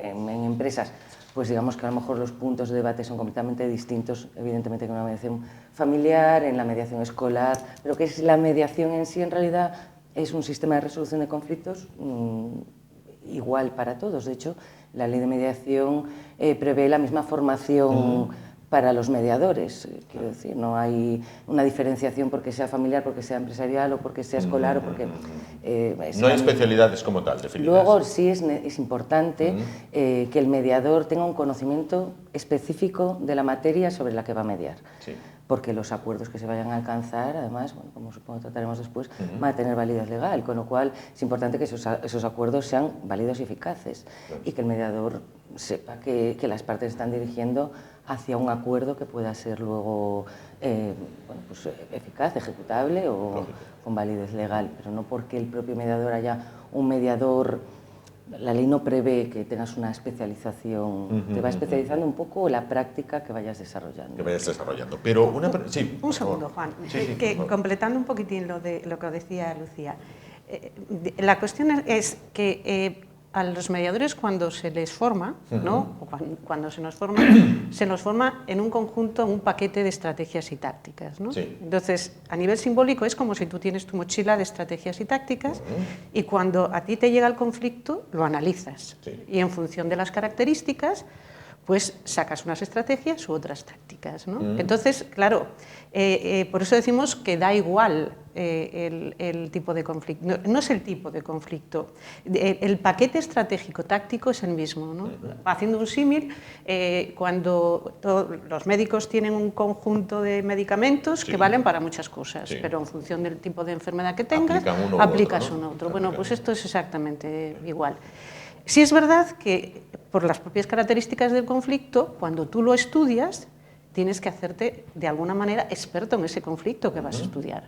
En empresas, pues digamos que a lo mejor los puntos de debate son completamente distintos, evidentemente, que una mediación familiar, en la mediación escolar, pero que es la mediación en sí, en realidad, es un sistema de resolución de conflictos igual para todos. De hecho, la ley de mediación prevé la misma formación para los mediadores. Quiero decir, no hay una diferenciación porque sea familiar, porque sea empresarial o porque sea escolar o porque... no hay especialidades como tal, definidas. Luego sí es importante que el mediador tenga un conocimiento específico de la materia sobre la que va a mediar. Sí. Porque los acuerdos que se vayan a alcanzar, además, bueno, como supongo trataremos después, van a tener validez legal, con lo cual es importante que esos acuerdos sean válidos y eficaces y que el mediador sepa que las partes están dirigiendo hacia un acuerdo que pueda ser luego bueno, pues, eficaz, ejecutable o con validez legal, pero no porque el propio mediador haya un mediador. La ley no prevé que tengas una especialización, te va especializando un poco la práctica que vayas desarrollando. Pero sí, un segundo, Juan, sí, completando un poquitín lo que decía Lucía. La cuestión es que a los mediadores cuando se les forma, ¿no? O cuando se nos forma en un conjunto, un paquete de estrategias y tácticas, ¿no? Sí. Entonces, a nivel simbólico es como si tú tienes tu mochila de estrategias y tácticas y cuando a ti te llega el conflicto lo analizas y en función de las características pues sacas unas estrategias u otras tácticas, ¿no? Entonces, claro, por eso decimos que da igual el tipo de conflicto. No es el tipo de conflicto. El paquete estratégico táctico es el mismo, ¿no? Haciendo un símil, cuando los médicos tienen un conjunto de medicamentos que valen para muchas cosas, pero en función del tipo de enfermedad que tengas, aplicas uno u otro. Bueno, pues esto es exactamente igual. Sí es verdad que por las propias características del conflicto, cuando tú lo estudias, tienes que hacerte de alguna manera experto en ese conflicto que vas a estudiar.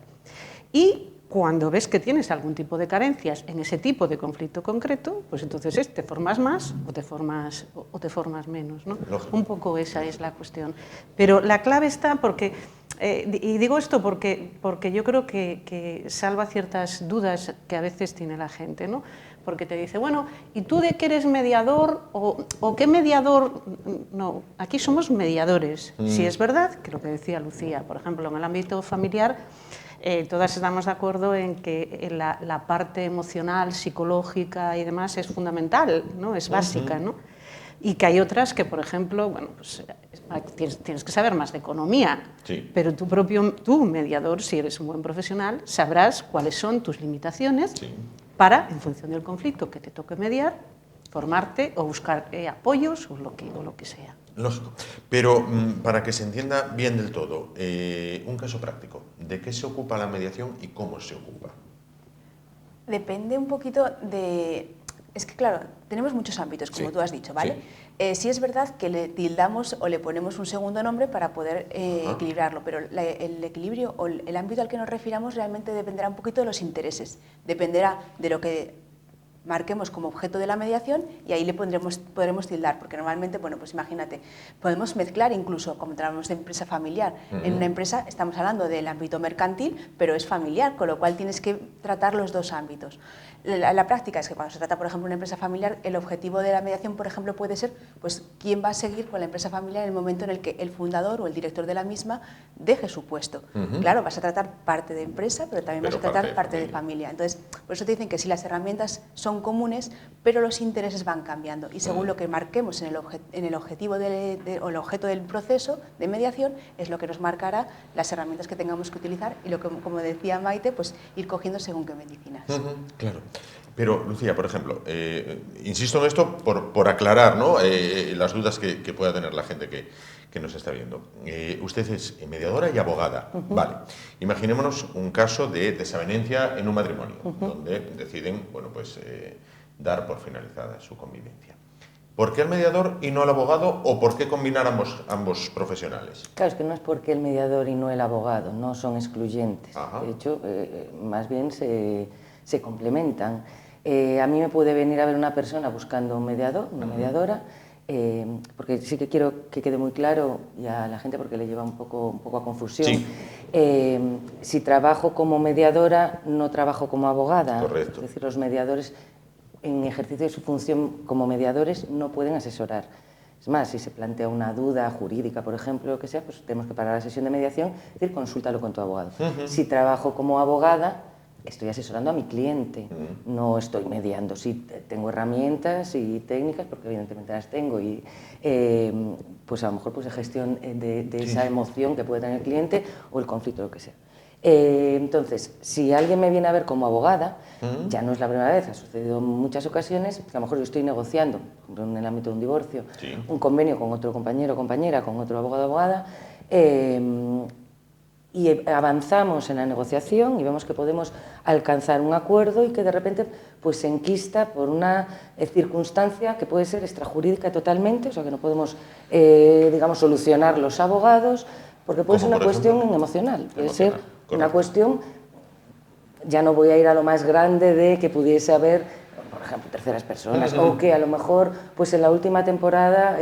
Y cuando ves que tienes algún tipo de carencias en ese tipo de conflicto concreto, pues entonces te formas más o te formas menos, ¿no? Un poco esa es la cuestión. Pero la clave está porque, y digo esto porque yo creo que salva ciertas dudas que a veces tiene la gente, ¿no? Porque te dice, bueno, ¿y tú de qué eres mediador? ¿O qué mediador? No, aquí somos mediadores. Si es verdad, que lo que decía Lucía, por ejemplo, en el ámbito familiar, todas estamos de acuerdo en que la parte emocional, psicológica y demás es fundamental, ¿no? Es básica, ¿no? Y que hay otras que, por ejemplo, bueno, pues tienes que saber más de economía, pero tú, mediador, si eres un buen profesional, sabrás cuáles son tus limitaciones para, en función del conflicto que te toque mediar, formarte o buscar apoyos o lo que sea. Lógico. Pero para que se entienda bien del todo, un caso práctico, ¿de qué se ocupa la mediación y cómo se ocupa? Depende un poquito de... Es que, claro, tenemos muchos ámbitos, como tú has dicho, ¿vale? Sí es verdad que le tildamos o le ponemos un segundo nombre para poder equilibrarlo, pero el equilibrio o el ámbito al que nos refiramos realmente dependerá un poquito de los intereses, dependerá de lo que marquemos como objeto de la mediación y ahí le podremos tildar, porque normalmente, bueno, pues imagínate, podemos mezclar incluso, como hablamos de empresa familiar, en una empresa estamos hablando del ámbito mercantil, pero es familiar, con lo cual tienes que tratar los dos ámbitos. La práctica es que cuando se trata, por ejemplo, de una empresa familiar, el objetivo de la mediación, por ejemplo, puede ser pues, quién va a seguir con la empresa familiar en el momento en el que el fundador o el director de la misma deje su puesto. Claro, vas a tratar parte de empresa, pero también vas a tratar parte de familia. Entonces, por eso te dicen que sí, las herramientas son comunes, pero los intereses van cambiando. Y según lo que marquemos en el objetivo o el objeto del proceso de mediación, es lo que nos marcará las herramientas que tengamos que utilizar y lo que, como decía Maite, pues ir cogiendo según qué medicinas. Claro. Pero, Lucía, por ejemplo, insisto en esto por aclarar, ¿no? Las dudas que pueda tener la gente que nos está viendo. Usted es mediadora y abogada. Vale. Imaginémonos un caso de desavenencia en un matrimonio, donde deciden, bueno, pues, dar por finalizada su convivencia. ¿Por qué el mediador y no el abogado o por qué combinar ambos profesionales? Claro, es que no es porque el mediador y no el abogado, no son excluyentes. De hecho, más bien se complementan. A mí me puede venir a ver una persona buscando un mediador, una mediadora, porque sí que quiero que quede muy claro y a la gente porque le lleva un poco a confusión. Sí. Si trabajo como mediadora, no trabajo como abogada. Correcto. Es decir, los mediadores, en ejercicio de su función como mediadores, no pueden asesorar. Es más, si se plantea una duda jurídica, por ejemplo, lo que sea, pues tenemos que parar la sesión de mediación, es decir, consúltalo con tu abogado. Si trabajo como abogada, estoy asesorando a mi cliente, no estoy mediando. Sí, tengo herramientas y técnicas, porque evidentemente las tengo, y pues a lo mejor pues de gestión de esa emoción que puede tener el cliente o el conflicto, lo que sea. Entonces, si alguien me viene a ver como abogada, ya no es la primera vez, ha sucedido en muchas ocasiones, que a lo mejor yo estoy negociando, por ejemplo, en el ámbito de un divorcio, un convenio con otro compañero o compañera, con otro abogado o abogada, y avanzamos en la negociación y vemos que podemos alcanzar un acuerdo y que de repente pues, se enquista por una circunstancia que puede ser extrajurídica totalmente, o sea que no podemos, digamos, solucionar los abogados, porque puede ser una cuestión emocional, puede ser una cuestión, ya no voy a ir a lo más grande de que pudiese haber, por ejemplo, terceras personas, o que a lo mejor pues en la última temporada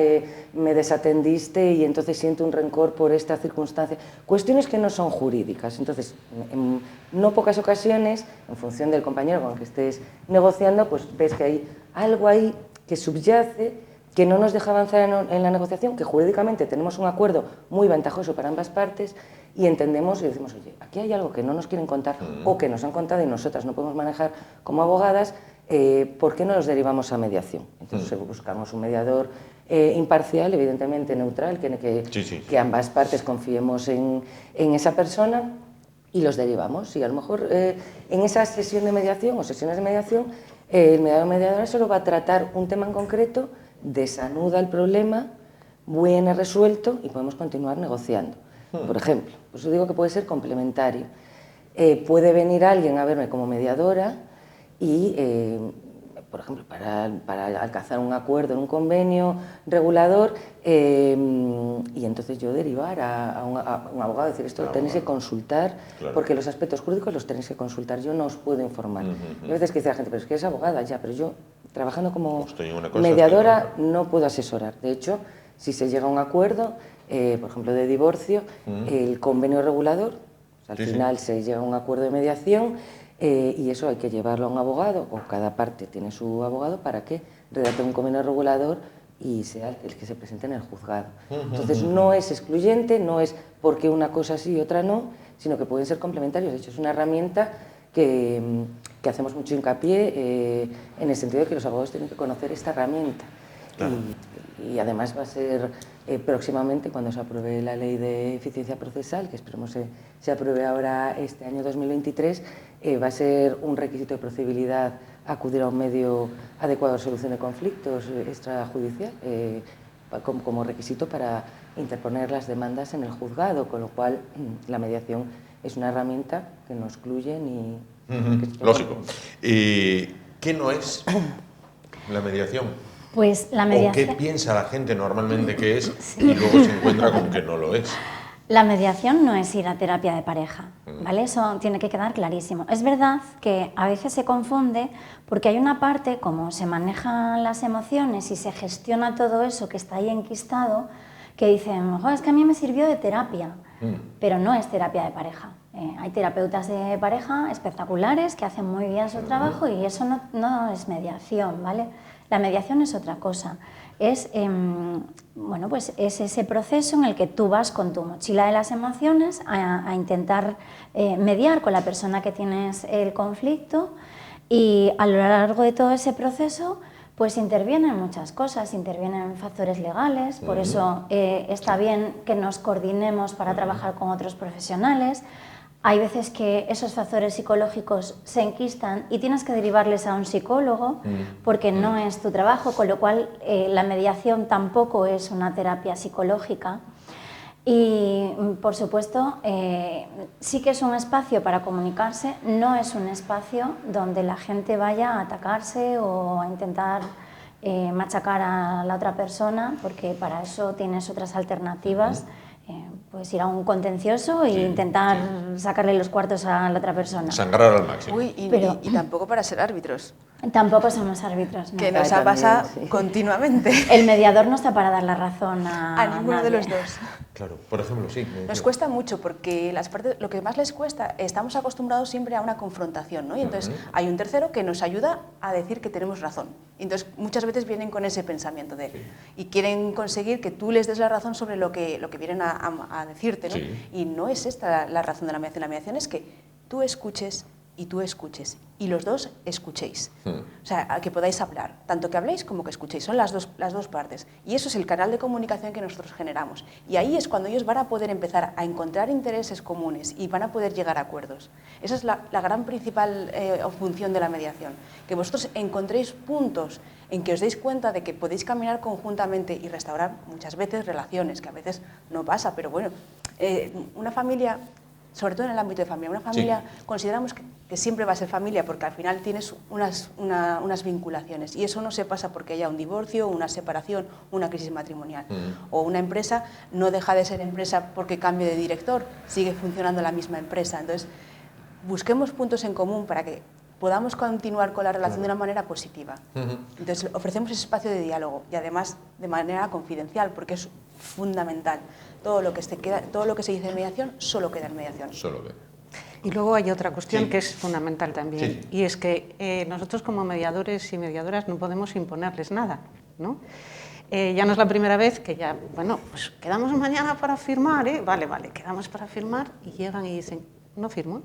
me desatendiste y entonces siento un rencor por esta circunstancia. Cuestiones que no son jurídicas. Entonces, en no pocas ocasiones, en función del compañero con el que estés negociando, pues ves que hay algo ahí que subyace, que no nos deja avanzar en la negociación, que jurídicamente tenemos un acuerdo muy ventajoso para ambas partes y entendemos y decimos, oye, aquí hay algo que no nos quieren contar o que nos han contado y nosotras no podemos manejar como abogadas, ¿por qué no los derivamos a mediación? Entonces buscamos un mediador imparcial, evidentemente neutral, que ambas partes confiemos en esa persona y los derivamos. Y a lo mejor en esa sesión de mediación o sesiones de mediación, el mediador o mediadora solo va a tratar un tema en concreto, desanuda el problema, viene resuelto y podemos continuar negociando. Por ejemplo, pues yo digo que puede ser complementario. Puede venir alguien a verme como mediadora y, por ejemplo, para alcanzar un acuerdo en un convenio regulador y entonces yo derivar a un abogado, decir, esto lo tenéis que consultar, porque los aspectos jurídicos los tenéis que consultar, yo no os puedo informar. Y a veces que dice la gente, pero es que es abogada, ya, pero yo trabajando como mediadora no puedo asesorar. De hecho, si se llega a un acuerdo, por ejemplo, de divorcio, el convenio regulador, o sea, al final se llega a un acuerdo de mediación y eso hay que llevarlo a un abogado, o cada parte tiene su abogado, para que redacte un convenio regulador y sea el que se presente en el juzgado. Entonces, no es excluyente, no es porque una cosa sí y otra no, sino que pueden ser complementarios. De hecho, es una herramienta que hacemos mucho hincapié en el sentido de que los abogados tienen que conocer esta herramienta. Claro. Y además va a ser próximamente, cuando se apruebe la ley de eficiencia procesal, que esperemos se apruebe ahora este año 2023, va a ser un requisito de procedibilidad acudir a un medio adecuado de solución de conflictos extrajudicial como requisito para interponer las demandas en el juzgado, con lo cual la mediación es una herramienta que no excluye ni... Lógico. ¿Qué no es la mediación? Pues la mediación... ¿O qué piensa la gente normalmente que es y luego se encuentra con que no lo es? La mediación no es ir a terapia de pareja, ¿vale? Eso tiene que quedar clarísimo. Es verdad que a veces se confunde porque hay una parte, como se manejan las emociones y se gestiona todo eso que está ahí enquistado, que dicen, es que a mí me sirvió de terapia, pero no es terapia de pareja. Hay terapeutas de pareja espectaculares que hacen muy bien su trabajo y eso no es mediación, ¿vale? La mediación es otra cosa. Es, bueno, pues es ese proceso en el que tú vas con tu mochila de las emociones a intentar mediar con la persona que tienes el conflicto y a lo largo de todo ese proceso pues intervienen muchas cosas, intervienen factores legales, por eso está bien que nos coordinemos para trabajar con otros profesionales. Hay veces que esos factores psicológicos se enquistan y tienes que derivarles a un psicólogo porque no es tu trabajo, con lo cual la mediación tampoco es una terapia psicológica. Y, por supuesto, sí que es un espacio para comunicarse, no es un espacio donde la gente vaya a atacarse o a intentar machacar a la otra persona, porque para eso tienes otras alternativas. Pues ir a un contencioso e intentar sacarle los cuartos a la otra persona. Sangrar al máximo. Uy, y tampoco para ser árbitros. Tampoco somos árbitros, ¿no? Que nos ha pasado continuamente. El mediador no está para dar la razón a ninguno nadie. de los dos. Claro, por ejemplo, sí. Nos cuesta mucho porque las partes, lo que más les cuesta, estamos acostumbrados siempre a una confrontación, ¿no? Y entonces hay un tercero que nos ayuda a decir que tenemos razón. Entonces muchas veces vienen con ese pensamiento y quieren conseguir que tú les des la razón sobre lo que vienen a decirte, ¿no? Y no es esta la razón de la mediación. La mediación es que tú escuches y tú escuches, y los dos escuchéis. O sea, que podáis hablar, tanto que habléis como que escuchéis, son las dos partes. Y eso es el canal de comunicación que nosotros generamos. Y ahí es cuando ellos van a poder empezar a encontrar intereses comunes y van a poder llegar a acuerdos. Esa es la gran principal función de la mediación, que vosotros encontréis puntos en que os deis cuenta de que podéis caminar conjuntamente y restaurar muchas veces relaciones, que a veces no pasa, pero bueno, una familia... Sobre todo en el ámbito de familia. Una familia consideramos que siempre va a ser familia porque al final tienes unas vinculaciones y eso no se pasa porque haya un divorcio, una separación, una crisis matrimonial. O una empresa no deja de ser empresa porque cambie de director, sigue funcionando la misma empresa. Entonces, busquemos puntos en común para que podamos continuar con la relación de una manera positiva. Entonces, ofrecemos ese espacio de diálogo y además de manera confidencial porque es fundamental. Todo lo que se dice en mediación solo queda en mediación. Solo queda. Y luego hay otra cuestión que es fundamental también, Sí. y es que nosotros como mediadores y mediadoras no podemos imponerles nada, ¿no? Ya no es la primera vez que ya, bueno, pues quedamos mañana para firmar, ¿eh? Vale, quedamos para firmar y llegan y dicen, no firmo.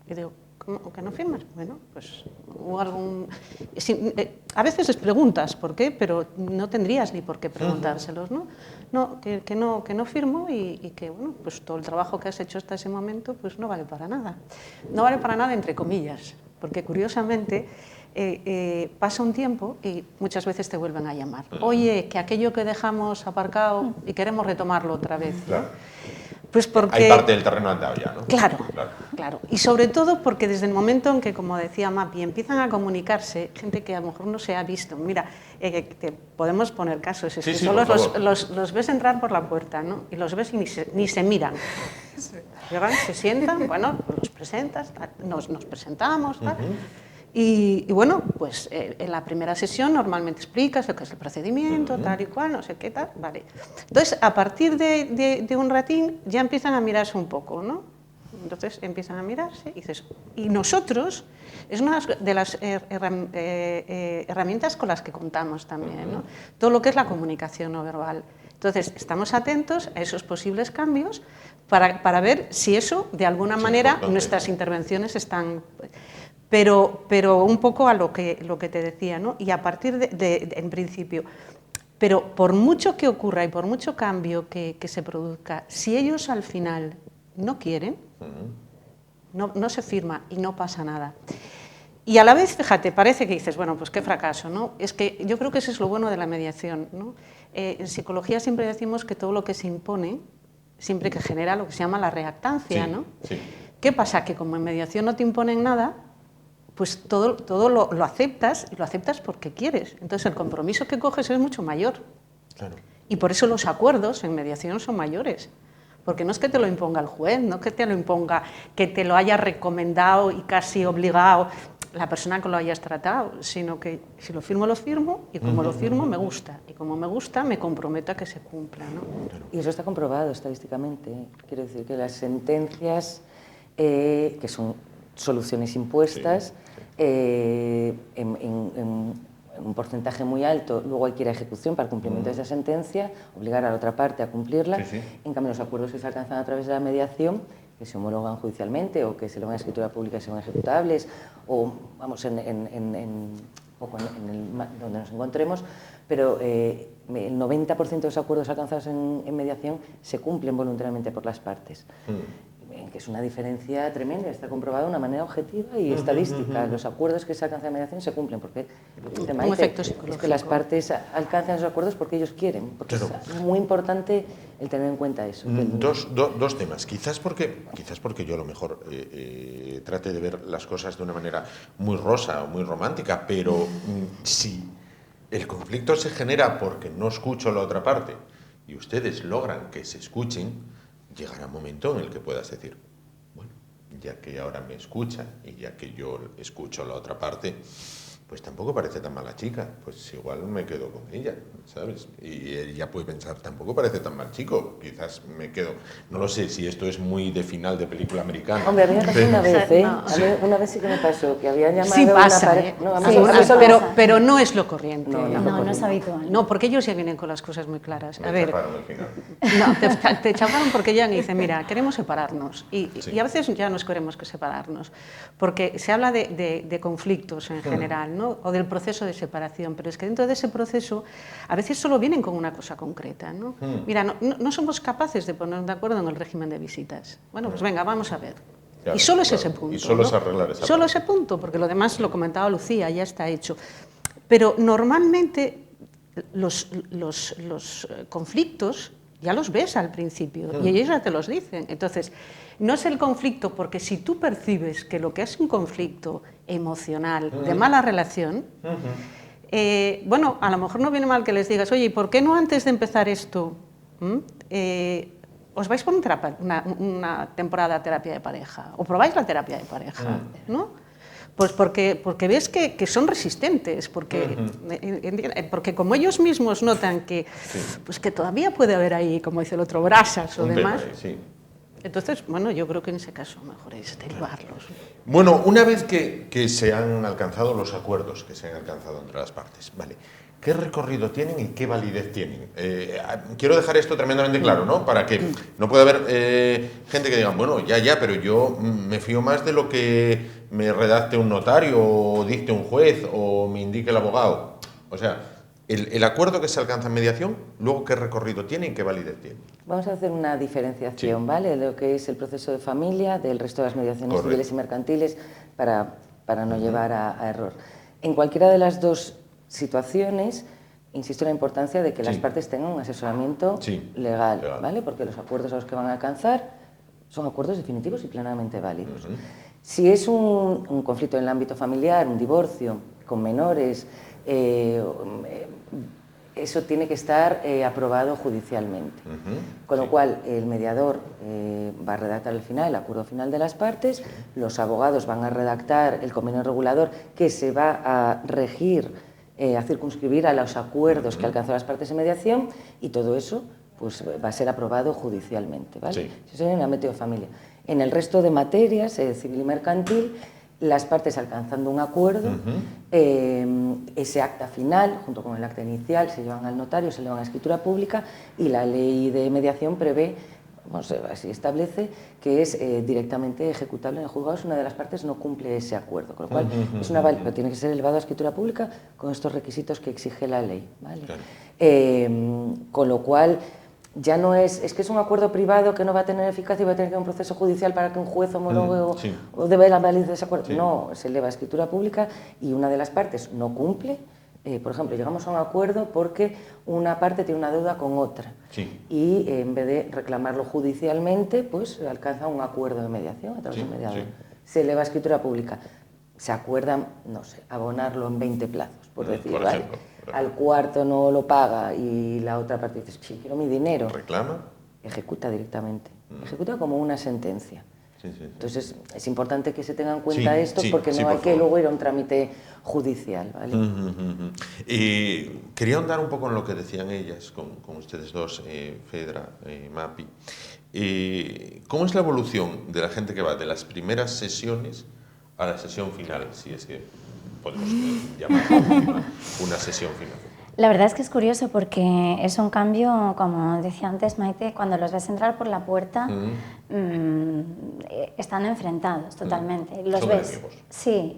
Y digo, ¿cómo que no firmas? Bueno, pues hubo algún... a veces les preguntas por qué, pero no tendrías ni por qué preguntárselos, ¿no? No, que no firmo y que, bueno, pues todo el trabajo que has hecho hasta ese momento pues no vale para nada. No vale para nada entre comillas, porque curiosamente pasa un tiempo y muchas veces te vuelven a llamar. Oye, que aquello que dejamos aparcado y queremos retomarlo otra vez. Claro. Pues porque... Hay parte del terreno andado ya, ¿no? Claro. Y sobre todo porque desde el momento en que, como decía Mapi, empiezan a comunicarse, gente que a lo mejor no se ha visto, mira, te podemos poner casos, es que solo los ves entrar por la puerta, ¿no? Y los ves y ni se miran. Llegan, se sientan, bueno, los presentas, nos presentamos, tal. Y bueno, pues en la primera sesión normalmente explicas lo que es el procedimiento, tal y cual, no sé qué tal, vale. Entonces, a partir de un ratín ya empiezan a mirarse un poco, ¿no? Entonces empiezan a mirarse y dices, y nosotros, es una de las herramientas con las que contamos también, ¿no? Todo lo que es la comunicación no verbal. Entonces, estamos atentos a esos posibles cambios para ver si eso, de alguna manera, nuestras intervenciones están... Pero un poco a lo que te decía, ¿no? Y a partir en principio, pero por mucho que ocurra y por mucho cambio que se produzca, si ellos al final no quieren, no se firma y no pasa nada. Y a la vez, fíjate, parece que dices, bueno, pues qué fracaso, ¿no? Es que yo creo que eso es lo bueno de la mediación, ¿no? En psicología siempre decimos que todo lo que se impone, siempre que genera lo que se llama la reactancia, ¿no? Sí. ¿Qué pasa? Que como en mediación no te imponen nada, pues todo lo aceptas y lo aceptas porque quieres. Entonces el compromiso que coges es mucho mayor. Claro. Y por eso los acuerdos en mediación son mayores. Porque no es que te lo imponga el juez, no es que te lo imponga, que te lo haya recomendado y casi obligado la persona que lo hayas tratado, sino que si lo firmo, y como lo firmo, me gusta. Y como me gusta, me comprometo a que se cumpla, ¿no? Y eso está comprobado estadísticamente. Quiero decir que las sentencias, que son soluciones impuestas, en un porcentaje muy alto, luego hay que ir a ejecución para el cumplimiento de esa sentencia, obligar a la otra parte a cumplirla. En cambio, los acuerdos que se alcanzan a través de la mediación, que se homologan judicialmente o que se logan en escritura pública y son ejecutables, o vamos, donde nos encontremos, pero el 90% de los acuerdos alcanzados en mediación se cumplen voluntariamente por las partes. Que es una diferencia tremenda, está comprobado de una manera objetiva y estadística. Los acuerdos que se alcanzan en mediación se cumplen, porque el tema es que las partes alcanzan esos acuerdos porque ellos quieren, porque es muy importante el tener en cuenta eso. Dos temas, quizás porque yo a lo mejor trate de ver las cosas de una manera muy rosa o muy romántica, pero si el conflicto se genera porque no escucho a la otra parte y ustedes logran que se escuchen, llegará un momento en el que puedas decir, bueno, ya que ahora me escuchan y ya que yo escucho a la otra parte, pues tampoco parece tan mala chica, pues igual me quedo con ella, ¿sabes? Y ella puede pensar, tampoco parece tan mal chico, quizás me quedo, no lo sé si esto es muy de final de película americana. Hombre, a mí me pasó una vez, ¿eh? No, A mí una vez sí que me pasó, que habían llamado sí pasa, una pareja... No, a mí Sí, solo- sí, pero no es lo corriente. No, no es habitual. No, porque ellos ya vienen con las cosas muy claras. Me A ver, chafaron al final. no, te chafaron porque ya dicen, mira, queremos separarnos. Y a veces ya nos queremos que separarnos, porque se habla de conflictos en general, ¿no? O del proceso de separación, pero es que dentro de ese proceso a veces solo vienen con una cosa concreta, ¿no? Mira, no somos capaces de ponernos de acuerdo en el régimen de visitas. Bueno, pues venga, vamos a ver. Claro, y solo es claro. ese punto. Y solo ¿no? es arreglar esa Solo parte. ese punto, porque lo demás lo comentaba Lucía, ya está hecho. Pero normalmente los conflictos ya los ves al principio y ellos ya te los dicen. Entonces, no es el conflicto, porque si tú percibes que lo que es un conflicto emocional de mala relación, bueno, a lo mejor no viene mal que les digas, oye, ¿y por qué no antes de empezar esto os vais por una temporada de terapia de pareja o probáis la terapia de pareja, ¿no? Pues porque ves que son resistentes, porque como ellos mismos notan que, pues que todavía puede haber ahí, como dice el otro, brasas o demás. Sí. Entonces, bueno, yo creo que en ese caso mejor es derivarlos. Bueno, una vez que se han alcanzado los acuerdos que se han alcanzado entre las partes, ¿vale? ¿Qué recorrido tienen y qué validez tienen? Quiero dejar esto tremendamente claro, ¿no? Para que no pueda haber gente que diga, bueno, ya, pero yo me fío más de lo que me redacte un notario o dicte un juez o me indique el abogado. O sea, el acuerdo que se alcanza en mediación, luego qué recorrido tiene y qué validez tiene. Vamos a hacer una diferenciación, ¿vale? De lo que es el proceso de familia, del resto de las mediaciones civiles y mercantiles, para no llevar a error. En cualquiera de las dos situaciones, insisto en la importancia de que las partes tengan un asesoramiento legal, ¿vale? Porque los acuerdos a los que van a alcanzar son acuerdos definitivos y plenamente válidos. Si es un conflicto en el ámbito familiar, un divorcio con menores, eso tiene que estar aprobado judicialmente. Con lo cual, el mediador va a redactar al final el acuerdo final de las partes, los abogados van a redactar el convenio regulador que se va a regir, a circunscribir a los acuerdos que alcanzan las partes en mediación, y todo eso pues, va a ser aprobado judicialmente, ¿vale? Eso es en el ámbito de familia. En el resto de materias, civil y mercantil, las partes alcanzando un acuerdo, ese acta final, junto con el acta inicial, se llevan al notario, se llevan a escritura pública, y la ley de mediación prevé, así establece, que es directamente ejecutable en el juzgado si una de las partes no cumple ese acuerdo. Con lo cual, pero tiene que ser elevado a escritura pública con estos requisitos que exige la ley, ¿vale? Con lo cual, ya no es que es un acuerdo privado que no va a tener eficacia y va a tener que ir a un proceso judicial para que un juez homologue o debe la validez de ese acuerdo. No, se eleva a escritura pública y una de las partes no cumple. Por ejemplo, llegamos a un acuerdo porque una parte tiene una deuda con otra y en vez de reclamarlo judicialmente, pues alcanza un acuerdo de mediación a través del mediador. Se eleva a escritura pública. Se acuerdan, no sé, abonarlo en 20 plazos, por decirlo, ¿vale? Al cuarto no lo paga y la otra parte dice, sí, quiero mi dinero. ¿Reclama? Ejecuta directamente. Ejecuta como una sentencia. Entonces, es importante que se tenga en cuenta esto, porque no hay que luego ir a un trámite judicial, ¿vale? Quería ahondar un poco en lo que decían ellas, con ustedes dos, Fedra, Mapi. ¿Cómo es la evolución de la gente que va de las primeras sesiones a la sesión final, si es que podemos llamar una sesión final? La verdad es que es curioso porque es un cambio, como decía antes Maite, cuando los ves entrar por la puerta, están enfrentados totalmente. Los ves. Enemigos. Sí.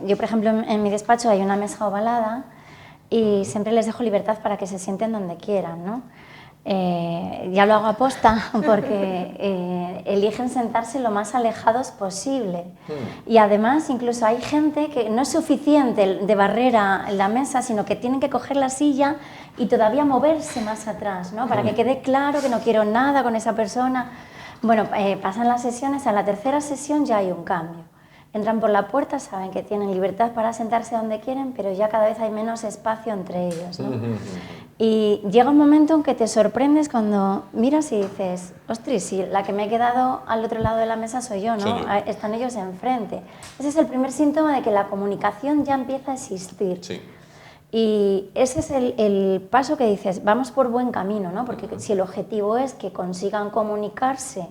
Yo, por ejemplo, en mi despacho hay una mesa ovalada y siempre les dejo libertad para que se sienten donde quieran, ¿no? Ya lo hago aposta porque eligen sentarse lo más alejados posible. Y además incluso hay gente que no es suficiente de barrera en la mesa, sino que tienen que coger la silla y todavía moverse más atrás, ¿no? Para que quede claro que no quiero nada con esa persona. Bueno, pasan las sesiones, a la tercera sesión ya hay un cambio. Entran por la puerta, saben que tienen libertad para sentarse donde quieren, pero ya cada vez hay menos espacio entre ellos, ¿no? Y llega un momento en que te sorprendes cuando miras y dices, ostras, si la que me he quedado al otro lado de la mesa soy yo, ¿no? Están ellos enfrente. Ese es el primer síntoma de que la comunicación ya empieza a existir. Sí. Y ese es el paso que dices, vamos por buen camino, ¿no? Porque si el objetivo es que consigan comunicarse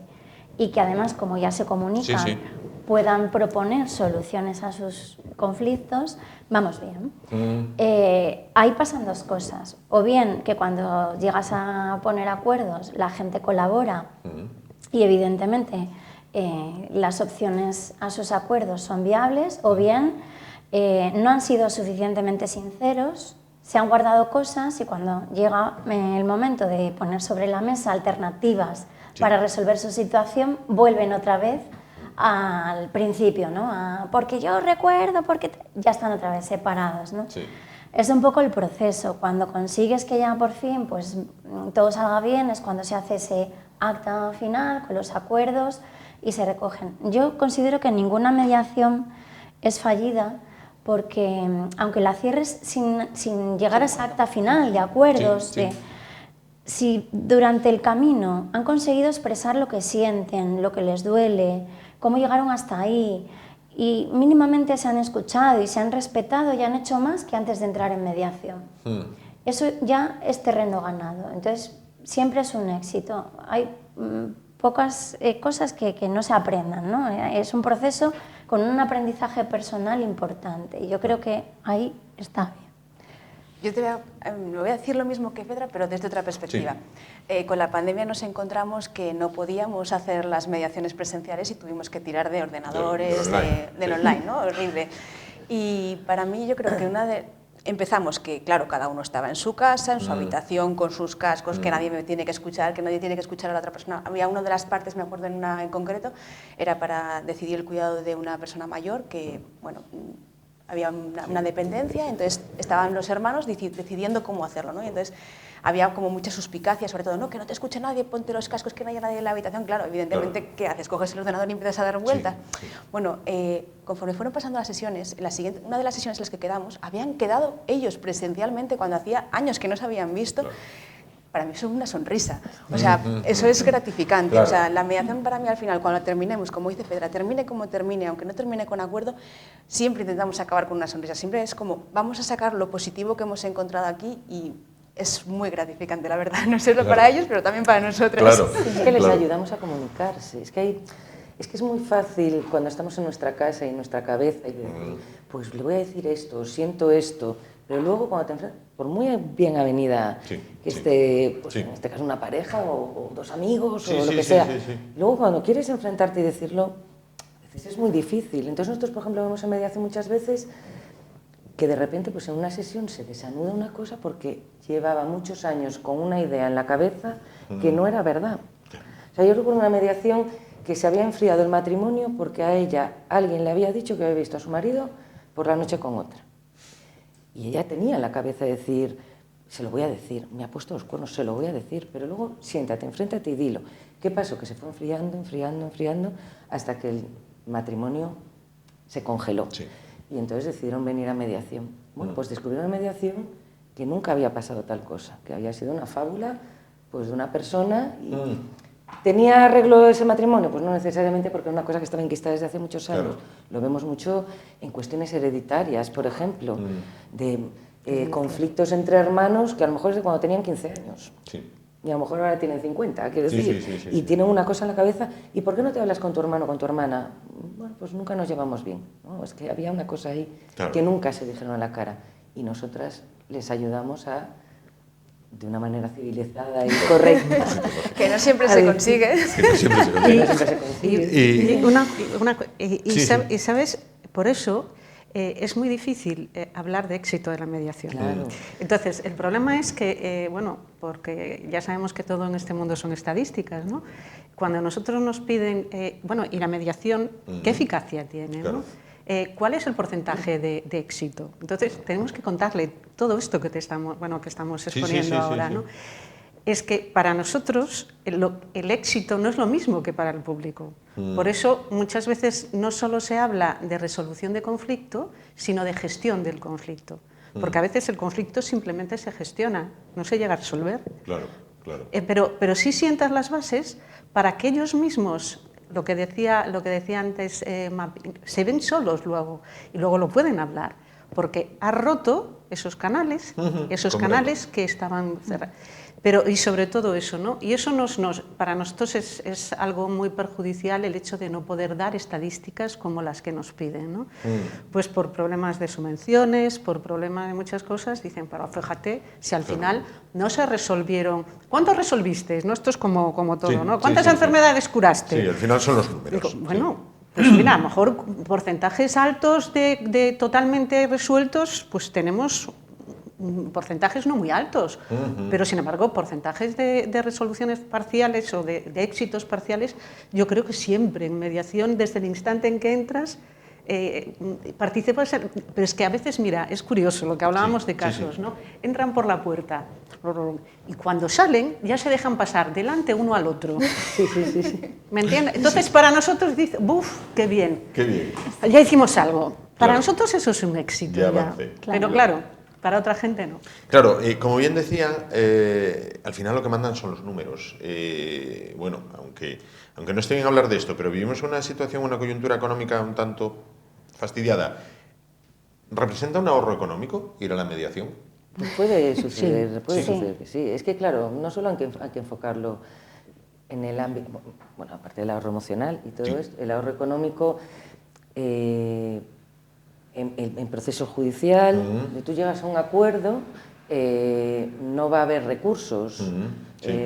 y que además, como ya se comunican, puedan proponer soluciones a sus conflictos, vamos bien. Ahí pasan dos cosas. O bien que cuando llegas a poner acuerdos la gente colabora y evidentemente las opciones a sus acuerdos son viables, o bien no han sido suficientemente sinceros, se han guardado cosas y cuando llega el momento de poner sobre la mesa alternativas para resolver su situación, vuelven otra vez al principio, ¿no? Porque yo recuerdo, porque ya están otra vez separados, ¿no? Sí. Es un poco el proceso. Cuando consigues que ya por fin pues, todo salga bien, es cuando se hace ese acta final con los acuerdos y se recogen. Yo considero que ninguna mediación es fallida porque, aunque la cierres sin llegar a esa acta final de acuerdos, si durante el camino han conseguido expresar lo que sienten, lo que les duele, cómo llegaron hasta ahí y mínimamente se han escuchado y se han respetado y han hecho más que antes de entrar en mediación. Eso ya es terreno ganado, entonces siempre es un éxito. Hay pocas cosas que no se aprendan, ¿no? Es un proceso con un aprendizaje personal importante y yo creo que ahí está bien. Yo voy a decir lo mismo que Fedra, pero desde otra perspectiva. Con la pandemia nos encontramos que no podíamos hacer las mediaciones presenciales y tuvimos que tirar de ordenadores, del online, ¿no? Horrible. Y para mí yo creo que empezamos que, claro, cada uno estaba en su casa, en su habitación, con sus cascos, que nadie me tiene que escuchar, que nadie tiene que escuchar a la otra persona. Había una de las partes, me acuerdo en una en concreto, era para decidir el cuidado de una persona mayor que, bueno, había una dependencia, entonces estaban los hermanos decidiendo cómo hacerlo, ¿no? Y entonces había como mucha suspicacia, sobre todo, no, que no te escuche nadie, ponte los cascos, que no haya nadie en la habitación. Claro, evidentemente, ¿qué haces? Coges el ordenador y empiezas a dar vueltas. Bueno, conforme fueron pasando las sesiones, una de las sesiones en las que quedamos, habían quedado ellos presencialmente cuando hacía años que no se habían visto. Para mí eso es una sonrisa, o sea, eso es gratificante, o sea, la mediación para mí al final, cuando la terminemos, como dice Fedra, termine como termine, aunque no termine con acuerdo, siempre intentamos acabar con una sonrisa, siempre es como, vamos a sacar lo positivo que hemos encontrado aquí y es muy gratificante, la verdad, no solo para ellos, pero también para nosotros. Claro. Es que les ayudamos a comunicarse, es que es muy fácil cuando estamos en nuestra casa y en nuestra cabeza y decir, pues le voy a decir esto, siento esto, pero luego cuando te enfrentas, por muy bien avenida que esté, pues en este caso una pareja o dos amigos o lo que sea, luego cuando quieres enfrentarte y decirlo, a veces es muy difícil. Entonces nosotros, por ejemplo, vemos en mediación muchas veces que de repente pues en una sesión se desanuda una cosa porque llevaba muchos años con una idea en la cabeza que no era verdad. O sea, yo recuerdo una mediación que se había enfriado el matrimonio porque a ella alguien le había dicho que había visto a su marido por la noche con otra. Y ella tenía en la cabeza decir, se lo voy a decir, me ha puesto los cuernos, se lo voy a decir, pero luego siéntate, enfréntate y dilo. ¿Qué pasó? Que se fue enfriando, hasta que el matrimonio se congeló. Y entonces decidieron venir a mediación. Bueno, pues descubrieron en mediación que nunca había pasado tal cosa, que había sido una fábula pues, de una persona y ¿tenía arreglo ese matrimonio? Pues no necesariamente, porque es una cosa que estaba enquistada desde hace muchos años. Lo vemos mucho en cuestiones hereditarias, por ejemplo, de conflictos entre hermanos que a lo mejor es de cuando tenían 15 años. Y a lo mejor ahora tienen 50, quiero decir. Y tienen una cosa en la cabeza. ¿Y por qué no te hablas con tu hermano o con tu hermana? Bueno, pues nunca nos llevamos bien, ¿no? Es que había una cosa ahí que nunca se dijeron a la cara. Y nosotras les ayudamos a, de una manera civilizada y correcta. Que no siempre se consigue. Y sabes, por eso es muy difícil hablar de éxito de la mediación. Claro. Entonces, el problema es que, bueno, porque ya sabemos que todo en este mundo son estadísticas, ¿no? Cuando nosotros nos piden, bueno, y la mediación, ¿qué eficacia tiene? Claro. ¿No? ¿Cuál es el porcentaje de éxito? Entonces, tenemos que contarle todo esto que estamos exponiendo ahora, ¿no? Es que para nosotros el éxito no es lo mismo que para el público. Por eso muchas veces no solo se habla de resolución de conflicto, sino de gestión del conflicto. porque a veces el conflicto simplemente se gestiona, no se llega a resolver. Claro, claro. Pero sí sientas las bases para que ellos mismos, lo que decía antes, se ven solos luego y luego lo pueden hablar, porque ha roto esos canales, que estaban cerrados. Pero, y sobre todo eso, ¿no? Y eso para nosotros es algo muy perjudicial, el hecho de no poder dar estadísticas como las que nos piden, ¿no? Pues por problemas de subvenciones, por problemas de muchas cosas, dicen, pero fíjate, si al final no se resolvieron... ¿Cuántos resolviste? ¿No? Esto es como todo, ¿no? ¿Cuántas enfermedades curaste? Sí, al final son los números. Digo, bueno, pues mira, a lo mejor porcentajes altos de totalmente resueltos, pues tenemos... porcentajes no muy altos, pero sin embargo porcentajes de resoluciones parciales o de éxitos parciales, yo creo que siempre en mediación, desde el instante en que entras, participas, pero es que a veces, mira, es curioso lo que hablábamos de casos, ¿no? Entran por la puerta y cuando salen ya se dejan pasar delante uno al otro. ¿Me entiendes? Entonces para nosotros dice, ¡buf! ¡Qué bien! ¡Qué bien! Ya hicimos algo. Para nosotros eso es un éxito. Ya. Pero claro, para otra gente no. Claro, como bien decía, al final lo que mandan son los números. Bueno, aunque no estoy en hablar de esto, pero vivimos una situación, una coyuntura económica un tanto fastidiada. ¿Representa un ahorro económico ir a la mediación? Pues puede suceder, suceder que sí. Es que claro, no solo hay que enfocarlo en el ámbito, bueno, aparte del ahorro emocional y todo esto, el ahorro económico... En proceso judicial, tú llegas a un acuerdo, no va a haber recursos,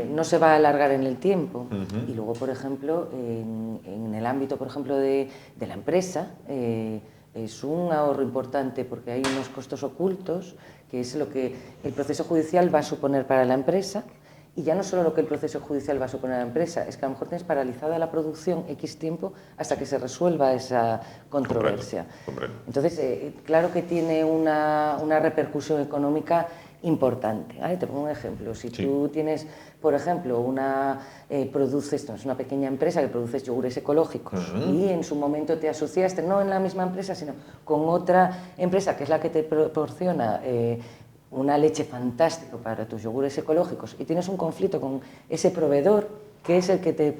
no se va a alargar en el tiempo. Y luego, por ejemplo, en el ámbito, por ejemplo, de la empresa, es un ahorro importante porque hay unos costos ocultos, que es lo que el proceso judicial va a suponer para la empresa. Y ya no solo lo que el proceso judicial va a suponer a la empresa, es que a lo mejor tienes paralizada la producción X tiempo hasta que se resuelva esa controversia. Comprendo. Entonces, claro que tiene una repercusión económica importante. ¿Vale? Te pongo un ejemplo. Si tú tienes, por ejemplo, produces, es una pequeña empresa que produces yogures ecológicos y en su momento te asociaste, no en la misma empresa, sino con otra empresa que es la que te proporciona una leche fantástica para tus yogures ecológicos y tienes un conflicto con ese proveedor que es el que te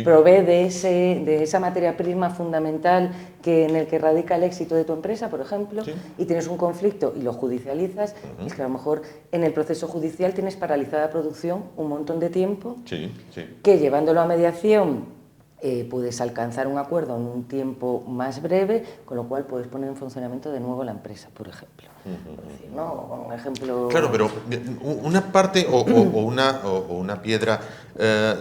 provee de esa materia prima fundamental en el que radica el éxito de tu empresa, por ejemplo, y tienes un conflicto y lo judicializas, es que a lo mejor en el proceso judicial tienes paralizada la producción un montón de tiempo, que llevándolo a mediación puedes alcanzar un acuerdo en un tiempo más breve, con lo cual puedes poner en funcionamiento de nuevo la empresa, por ejemplo. Por decir, ¿no? Un ejemplo... Claro, pero una parte o una piedra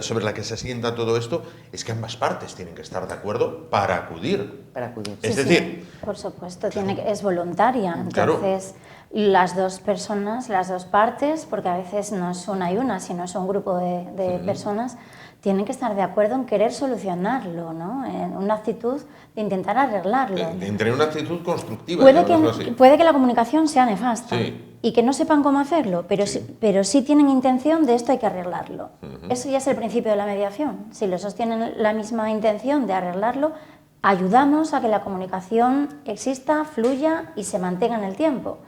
sobre la que se asienta todo esto es que ambas partes tienen que estar de acuerdo para acudir. Para acudir. Es decir... Sí, por supuesto, es voluntaria. Entonces, las dos personas, las dos partes, porque a veces no es una y una, sino es un grupo de personas, tienen que estar de acuerdo en querer solucionarlo, ¿no? En una actitud de intentar arreglarlo. En tener una actitud constructiva. Puede que la comunicación sea nefasta y que no sepan cómo hacerlo, pero sí tienen intención de esto hay que arreglarlo. Eso ya es el principio de la mediación. Si los dos tienen la misma intención de arreglarlo, ayudamos a que la comunicación exista, fluya y se mantenga en el tiempo.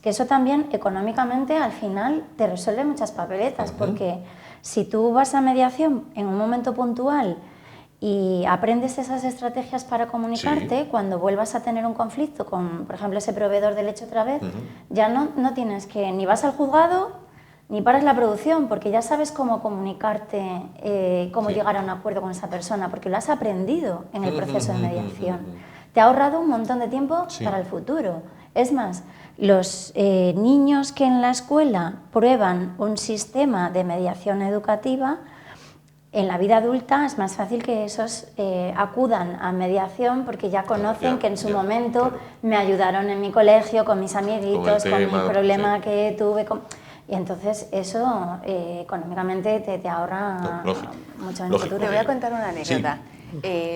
Que eso también económicamente al final te resuelve muchas papeletas, porque si tú vas a mediación en un momento puntual y aprendes esas estrategias para comunicarte, cuando vuelvas a tener un conflicto con, por ejemplo, ese proveedor de leche otra vez, ya no tienes que, ni vas al juzgado, ni paras la producción, porque ya sabes cómo comunicarte, cómo llegar a un acuerdo con esa persona, porque lo has aprendido en el proceso de mediación. Te ha ahorrado un montón de tiempo para el futuro. Es más, los niños que en la escuela prueban un sistema de mediación educativa, en la vida adulta es más fácil que esos acudan a mediación porque ya conocen que en su momento me ayudaron en mi colegio, con mis amiguitos, con mi problema que tuve. Y entonces eso económicamente te ahorra mucho en el futuro. Te voy a contar una anécdota.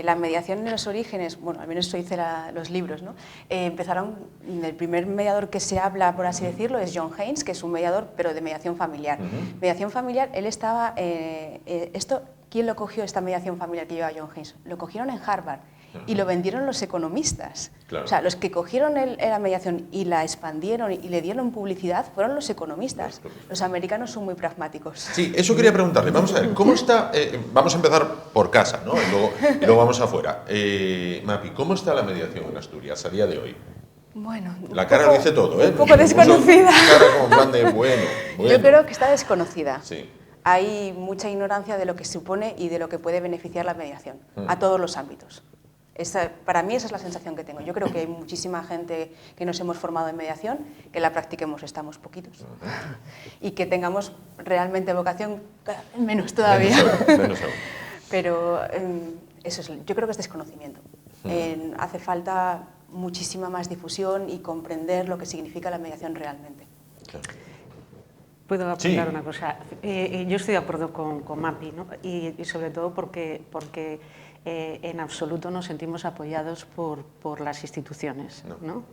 La mediación en los orígenes, bueno, al menos yo hice los libros, ¿no? Empezaron, el primer mediador que se habla, por así decirlo, es John Haynes, que es un mediador, pero de mediación familiar. Mediación familiar, él estaba, ¿quién lo cogió, esta mediación familiar que lleva John Haynes? Lo cogieron en Harvard. y lo vendieron los economistas. Claro. O sea, los que cogieron la mediación y la expandieron y le dieron publicidad fueron los economistas. Los americanos son muy pragmáticos. Sí, eso quería preguntarle. Vamos a ver, ¿cómo está? Vamos a empezar por casa, ¿no? Y luego vamos afuera. Mapi, ¿cómo está la mediación en Asturias a día de hoy? Bueno, La cara lo dice todo, ¿eh? Un poco desconocida. Cara como en plan de bueno. Yo creo que está desconocida. Sí. Hay mucha ignorancia de lo que supone y de lo que puede beneficiar la mediación, a todos los ámbitos. Para mí esa es la sensación que tengo. Yo creo que hay muchísima gente que nos hemos formado en mediación, que la practiquemos estamos poquitos. Y que tengamos realmente vocación, menos todavía. Menos aún. Pero eso yo creo que es desconocimiento. Hace falta muchísima más difusión y comprender lo que significa la mediación realmente. Claro. Puedo apuntar Sí. una cosa. Yo estoy de acuerdo con Mapi, ¿no? y sobre todo porque en absoluto nos sentimos apoyados por las instituciones, ¿no?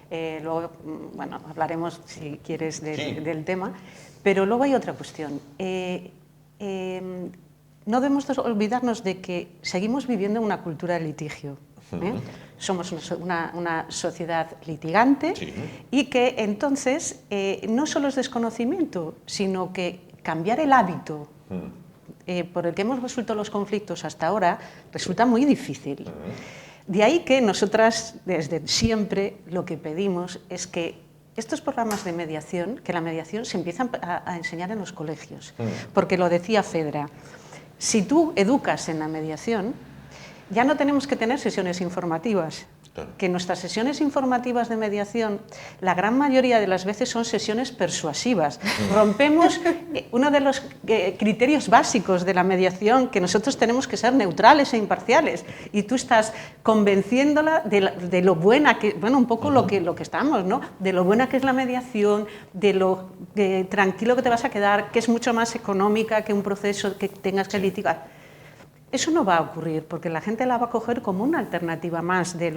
Luego, bueno, hablaremos, si quieres, del tema, pero luego hay otra cuestión. No debemos olvidarnos de que seguimos viviendo en una cultura de litigio. Somos una sociedad litigante, sí, y que entonces no solo es desconocimiento, sino que cambiar el hábito por el que hemos resuelto los conflictos hasta ahora resulta muy difícil. De ahí que nosotras desde siempre lo que pedimos es que estos programas de mediación, que la mediación se empiezan a enseñar en los colegios, porque lo decía Fedra, si tú educas en la mediación, ya no tenemos que tener sesiones informativas, que nuestras sesiones informativas de mediación, la gran mayoría de las veces son sesiones persuasivas. Rompemos uno de los criterios básicos de la mediación, que nosotros tenemos que ser neutrales e imparciales, y tú estás convenciéndola de lo buena que, bueno, un poco lo que estamos, ¿no? De lo buena que es la mediación, de lo tranquilo que te vas a quedar, que es mucho más económica que un proceso que tengas que litigar. Eso no va a ocurrir, porque la gente la va a coger como una alternativa más de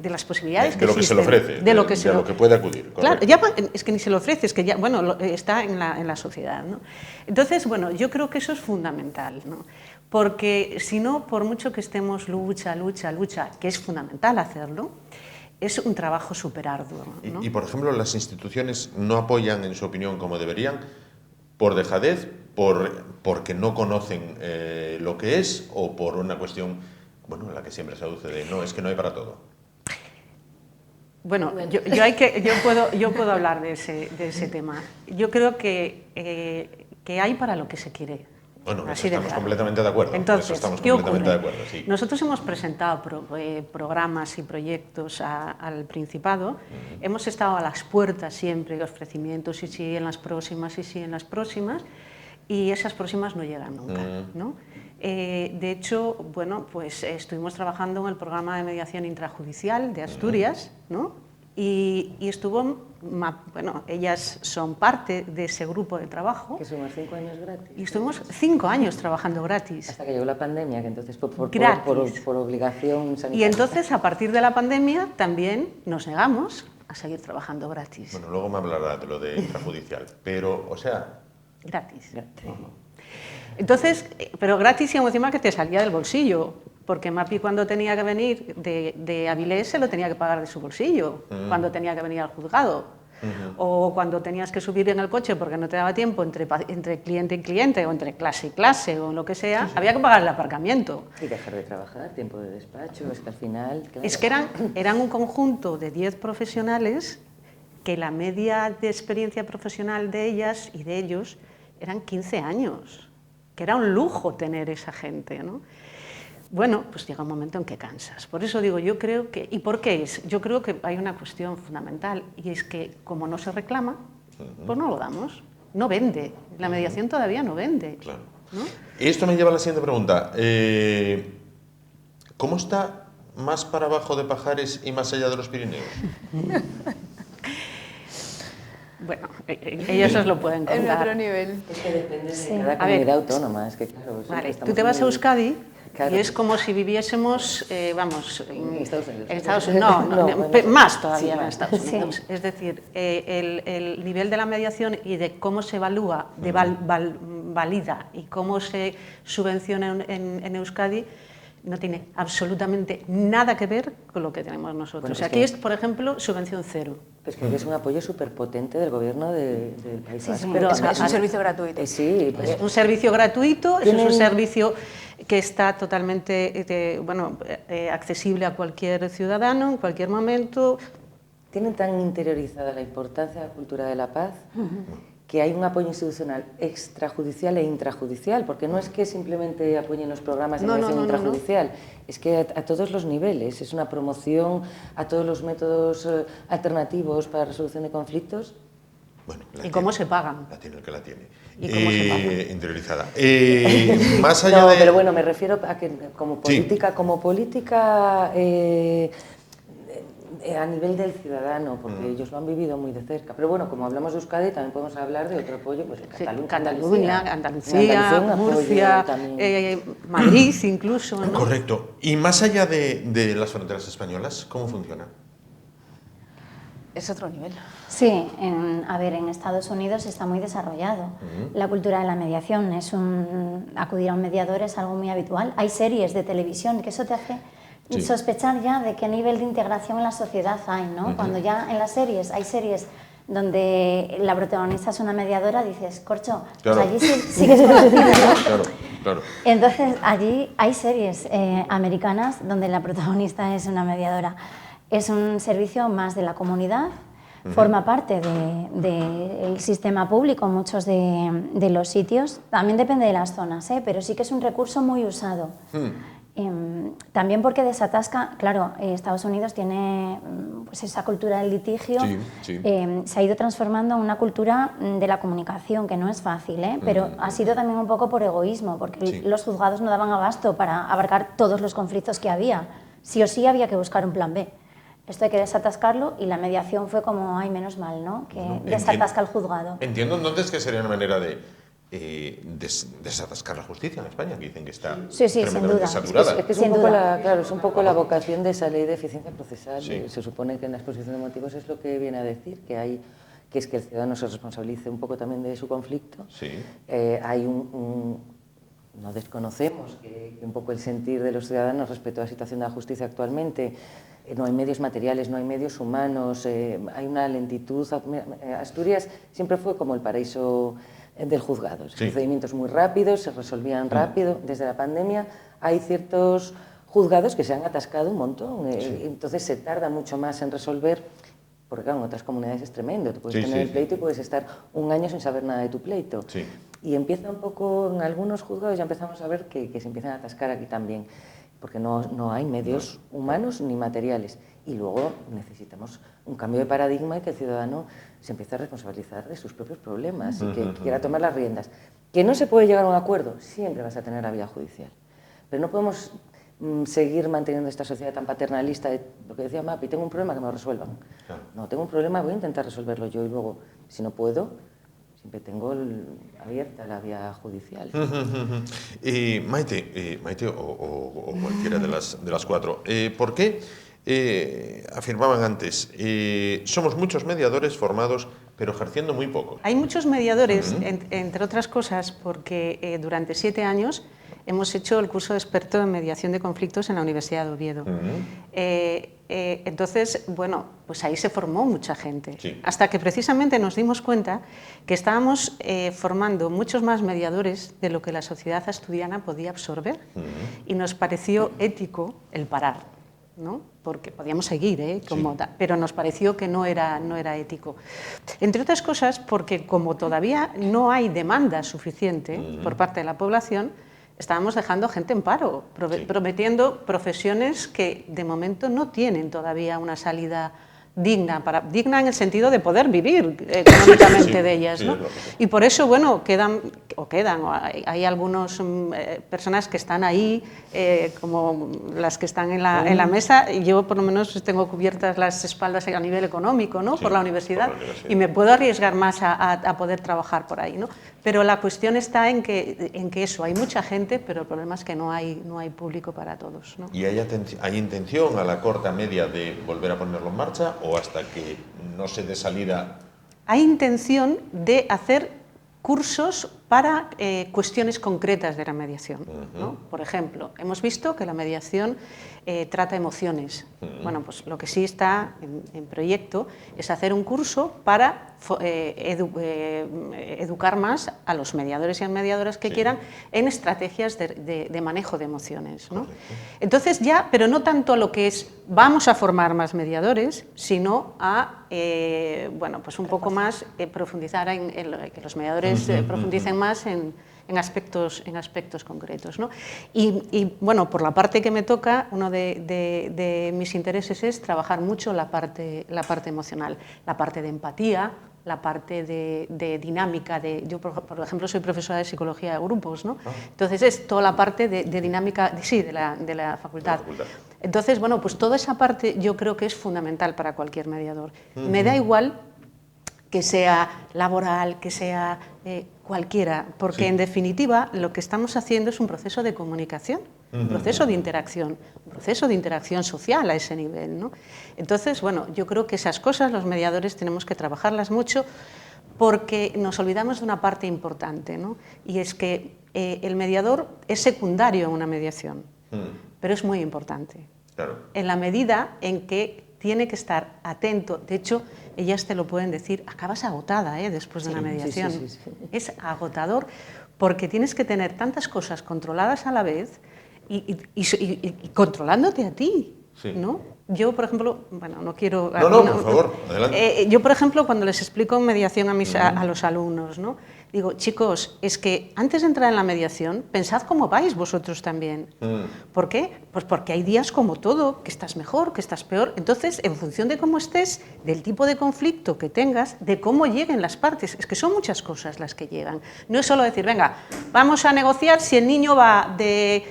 las posibilidades que existen. De lo que se le ofrece, de lo que puede acudir. Claro, ya, es que ni se le ofrece, es que ya, bueno, está en la sociedad, ¿no? Entonces, bueno, yo creo que eso es fundamental, ¿no? Porque si no, por mucho que estemos lucha, que es fundamental hacerlo, es un trabajo súper arduo, ¿no? Y, por ejemplo, las instituciones no apoyan, en su opinión, como deberían, por dejadez, porque no conocen lo que es, o por una cuestión, bueno, la que siempre se aduce de no, es que no hay para todo. Bueno, yo puedo hablar de ese tema. Yo creo que hay para lo que se quiere. Bueno, estamos completamente de acuerdo. Entonces, estamos ¿qué completamente ocurre? de acuerdo, sí. Nosotros hemos presentado programas y proyectos al Principado. Hemos estado a las puertas siempre de ofrecimientos, y sí en las próximas, y esas próximas no llegan nunca, ¿no? De hecho, bueno, pues estuvimos trabajando en el programa de mediación intrajudicial de Asturias, ¿no? Y estuvo, bueno, ellas son parte de ese grupo de trabajo. Que estuvimos 5 años gratis. Y estuvimos 5 años trabajando gratis. Hasta que llegó la pandemia, que entonces por obligación sanitaria. Y entonces, a partir de la pandemia, también nos negamos a seguir trabajando gratis. Bueno, luego me hablará de lo de intrajudicial, pero, o sea... Gratis. Entonces, pero gratis y encima que te salía del bolsillo, porque Mapi cuando tenía que venir de Avilés se lo tenía que pagar de su bolsillo, cuando tenía que venir al juzgado, o cuando tenías que subir en el coche porque no te daba tiempo entre cliente y cliente, o entre clase y clase, o lo que sea, había que pagar el aparcamiento. Y dejar de trabajar, tiempo de despacho, es que al final... Claro. Es que eran un conjunto de 10 profesionales que la media de experiencia profesional de ellas y de ellos eran 15 años, que era un lujo tener esa gente, ¿no? Bueno, pues llega un momento en que cansas. Por eso digo, yo creo que... ¿Y por qué es? Yo creo que hay una cuestión fundamental, y es que como no se reclama, pues no lo damos. No vende. La mediación todavía no vende. Claro. ¿No? Y esto me lleva a la siguiente pregunta. ¿Cómo está más para abajo de Pajares y más allá de los Pirineos? Bueno, ellos os lo pueden contar. En otro nivel. Es que depende de cada comunidad autónoma. Es que, claro, vale, tú te vas a Euskadi, claro, y es como si viviésemos, en Estados Unidos. En Estados Unidos, no, más todavía, sí, en Estados Unidos. Sí. Es decir, el nivel de la mediación y de cómo se evalúa, valida y cómo se subvenciona en Euskadi, no tiene absolutamente nada que ver con lo que tenemos nosotros. Bueno, o sea, aquí es, por ejemplo, subvención cero. Pues que es un apoyo súper potente del gobierno del País Vasco. Pero es un servicio gratuito. Sí, es un servicio gratuito, es un servicio que está totalmente accesible a cualquier ciudadano en cualquier momento. Tienen tan interiorizada la importancia de la cultura de la paz que hay un apoyo institucional extrajudicial e intrajudicial, porque no es que simplemente apoyen los programas de mediación intrajudicial, es que a todos los niveles, es una promoción a todos los métodos alternativos para la resolución de conflictos. Bueno, ¿Y cómo se pagan? La tiene el que la tiene. ¿Y cómo se pagan? Interiorizada. Más allá de... pero bueno, me refiero a que como política a nivel del ciudadano, porque ellos lo han vivido muy de cerca. Pero bueno, como hablamos de Euskadi, también podemos hablar de otro apoyo, pues Cataluña, Andalucía, Murcia, Madrid incluso, ¿no? Correcto. Y más allá de las fronteras españolas, ¿cómo funciona? Es otro nivel. Sí, en Estados Unidos está muy desarrollado. La cultura de la mediación acudir a un mediador es algo muy habitual. Hay series de televisión que eso te hace sospechar ya de qué nivel de integración en la sociedad hay, ¿no? Cuando ya en las series hay series donde la protagonista es una mediadora, dices, corcho, claro. Pues allí sí que se necesita, ¿no? Claro. Entonces, allí hay series americanas donde la protagonista es una mediadora. Es un servicio más de la comunidad, forma parte del sistema público en muchos de los sitios. También depende de las zonas, pero sí que es un recurso muy usado. También porque desatasca, claro, Estados Unidos tiene pues esa cultura del litigio, se ha ido transformando en una cultura de la comunicación, que no es fácil, pero ha sido también un poco por egoísmo, porque los juzgados no daban abasto para abarcar todos los conflictos que había. Sí o sí había que buscar un plan B. Esto hay que desatascarlo y la mediación fue como, ay, menos mal, ¿no? Que desatasca el juzgado. Entiendo entonces que sería una manera de desatascar la justicia en España, que dicen que está tremendamente saturada. Es un poco la vocación de esa ley de eficiencia procesal. Se supone que en la exposición de motivos es lo que viene a decir, que es que el ciudadano se responsabilice un poco también de su conflicto. Hay no desconocemos que un poco el sentir de los ciudadanos respecto a la situación de la justicia actualmente. No hay medios materiales, no hay medios humanos, hay una lentitud. Asturias siempre fue como el paraíso del juzgado. Procedimientos muy rápidos, se resolvían rápido. Desde la pandemia hay ciertos juzgados que se han atascado un montón, entonces se tarda mucho más en resolver, porque claro, en otras comunidades es tremendo. Tú puedes tener el pleito y puedes estar un año sin saber nada de tu pleito. Y empieza un poco, en algunos juzgados ya empezamos a ver que se empiezan a atascar aquí también, porque no hay medios humanos ni materiales. Y luego necesitamos un cambio de paradigma y que el ciudadano se empiece a responsabilizar de sus propios problemas y que quiera tomar las riendas. Que no se puede llegar a un acuerdo, siempre vas a tener la vía judicial. Pero no podemos seguir manteniendo esta sociedad tan paternalista de lo que decía Mapi, tengo un problema, que me lo resuelvan. No, tengo un problema, voy a intentar resolverlo yo y luego, si no puedo, siempre tengo abierta la vía judicial. Maite o cualquiera de las cuatro, ¿por qué afirmaban antes, somos muchos mediadores formados, pero ejerciendo muy poco? Hay muchos mediadores, entre otras cosas, porque durante 7 años hemos hecho el curso de experto en mediación de conflictos en la Universidad de Oviedo. Entonces, bueno, pues ahí se formó mucha gente, hasta que precisamente nos dimos cuenta que estábamos formando muchos más mediadores de lo que la sociedad asturiana podía absorber, y nos pareció ético el parar, ¿no? Porque podíamos seguir, pero nos pareció que no era ético. Entre otras cosas, porque como todavía no hay demanda suficiente por parte de la población, estábamos dejando gente en paro, prometiendo profesiones que de momento no tienen todavía una salida digna en el sentido de poder vivir económicamente de ellas, ¿no? Y por eso, bueno, hay algunas personas que están ahí, como las que están en la mesa, y yo por lo menos tengo cubiertas las espaldas a nivel económico, ¿no? Por la universidad, y me puedo arriesgar más a poder trabajar por ahí, ¿no? Pero la cuestión está en que eso, hay mucha gente, pero el problema es que no hay público para todos, ¿no? ¿Y hay intención a la corta media de volver a ponerlo en marcha o hasta que no se dé salida? Hay intención de hacer cursos para cuestiones concretas de la mediación, ¿no? Por ejemplo, hemos visto que la mediación trata emociones. Bueno, pues lo que sí está en proyecto es hacer un curso para educar más a los mediadores y a mediadoras que quieran en estrategias de manejo de emociones, ¿no? Entonces ya, pero no tanto a lo que es vamos a formar más mediadores, sino a bueno, pues un poco más profundizar que los mediadores profundicen más en aspectos concretos, ¿no? Y bueno, por la parte que me toca, uno de mis intereses es trabajar mucho la parte emocional, la parte de empatía, la parte de dinámica. Yo, por ejemplo, soy profesora de psicología de grupos, ¿no? Entonces es toda la parte de dinámica, de la facultad. Entonces, bueno, pues toda esa parte yo creo que es fundamental para cualquier mediador. Me da igual que sea laboral, que sea cualquiera, porque en definitiva lo que estamos haciendo es un proceso de comunicación, un proceso de interacción, un proceso de interacción social a ese nivel, ¿no? Entonces, bueno, yo creo que esas cosas los mediadores tenemos que trabajarlas mucho porque nos olvidamos de una parte importante, ¿no? Y es que el mediador es secundario en una mediación, pero es muy importante. Claro. En la medida en que tiene que estar atento. De hecho, ellas te lo pueden decir, acabas agotada después de una mediación. Sí. Es agotador porque tienes que tener tantas cosas controladas a la vez y controlándote a ti, ¿no? Yo, por ejemplo, bueno, no quiero... No, por favor, adelante. Yo, por ejemplo, cuando les explico en mediación a los alumnos, ¿no? Digo, chicos, es que antes de entrar en la mediación, pensad cómo vais vosotros también. ¿Por qué? Pues porque hay días como todo, que estás mejor, que estás peor. Entonces, en función de cómo estés, del tipo de conflicto que tengas, de cómo lleguen las partes, es que son muchas cosas las que llegan. No es solo decir, venga, vamos a negociar si el niño va de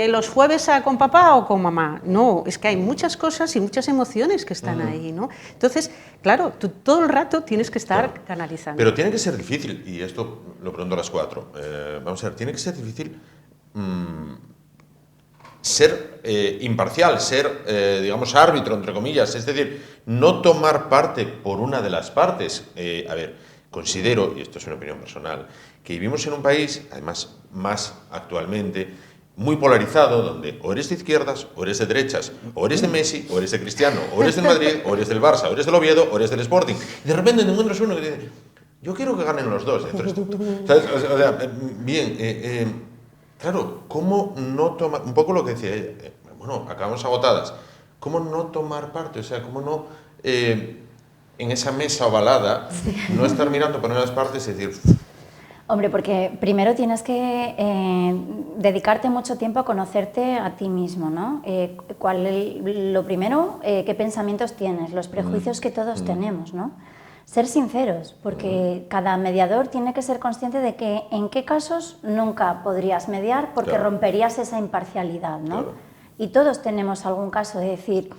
los jueves con papá o con mamá. No, es que hay muchas cosas y muchas emociones que están ahí, ¿no? Entonces, claro, tú todo el rato tienes que estar canalizando. Pero tiene que ser difícil, y esto lo pregunto a las 4. Vamos a ver, tiene que ser difícil ser imparcial, ser, digamos, árbitro, entre comillas, es decir, no tomar parte por una de las partes. A ver, considero, y esto es una opinión personal, que vivimos en un país, además más actualmente, muy polarizado, donde o eres de izquierdas, o eres de derechas, o eres de Messi, o eres de Cristiano, o eres del Madrid, o eres del Barça, o eres del Oviedo, o eres del Sporting. Y de repente te encuentras uno que dice, yo quiero que ganen los dos. Entonces, ¿sabes? O sea, bien, claro, ¿cómo no tomar, un poco lo que decía ella, bueno, acabamos agotadas, ¿cómo no tomar parte? O sea, ¿cómo no, en esa mesa ovalada, no estar mirando por las partes y decir... Hombre, porque primero tienes que dedicarte mucho tiempo a conocerte a ti mismo, ¿no? Lo primero, qué pensamientos tienes, los prejuicios que todos tenemos, ¿no? Ser sinceros, porque cada mediador tiene que ser consciente de que en qué casos nunca podrías mediar porque romperías esa imparcialidad, ¿no? Claro. Y todos tenemos algún caso de decir,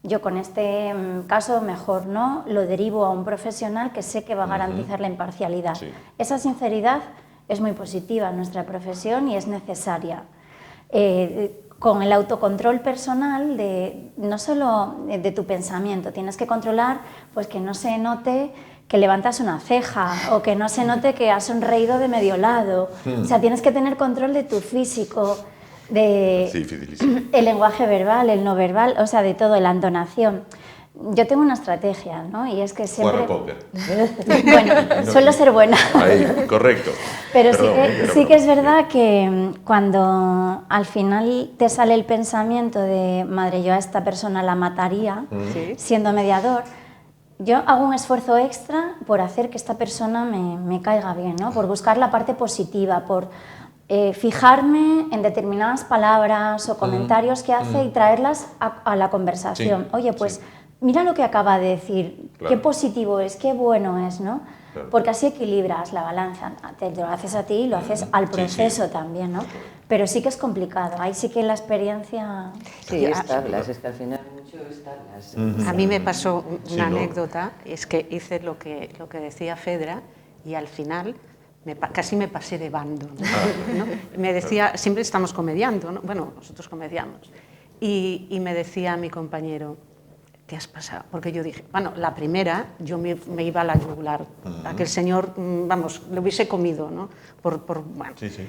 yo con este caso mejor no, lo derivo a un profesional que sé que va a garantizar la imparcialidad. Sí. Esa sinceridad es muy positiva en nuestra profesión y es necesaria. Con el autocontrol personal, no solo de tu pensamiento, tienes que controlar pues, que no se note que levantas una ceja o que no se note que has sonreído de medio lado. O sea, tienes que tener control de tu físico, el lenguaje verbal, el no verbal, o sea, de todo, la entonación. Yo tengo una estrategia, ¿no? Y es que siempre... Jugar al póker. Bueno, suelo ser buena. Ahí, correcto. Pero sí que es verdad que cuando al final te sale el pensamiento de, madre, yo a esta persona la mataría, siendo mediador, yo hago un esfuerzo extra por hacer que esta persona me caiga bien, ¿no? Por buscar la parte positiva, por... fijarme en determinadas palabras o comentarios que hace y traerlas a la conversación. Sí, oye, pues mira lo que acaba de decir, qué positivo es, qué bueno es, ¿no? Claro. Porque así equilibras la balanza. Te lo haces a ti y lo haces al proceso también, ¿no? Pero sí que es complicado, ahí sí que la experiencia... Sí, es tablas, es que al final mucho es tablas. A mí me pasó una anécdota, es que hice lo que decía Fedra y al final... casi me pasé de bando, ¿no? Me decía, siempre estamos comediando, ¿no? Bueno, nosotros comediamos, y me decía mi compañero, te has pasado. Porque yo dije, bueno, la primera, yo me iba a la yugular. Aquel señor, vamos, lo hubiese comido, ¿no? Bueno. Sí, sí.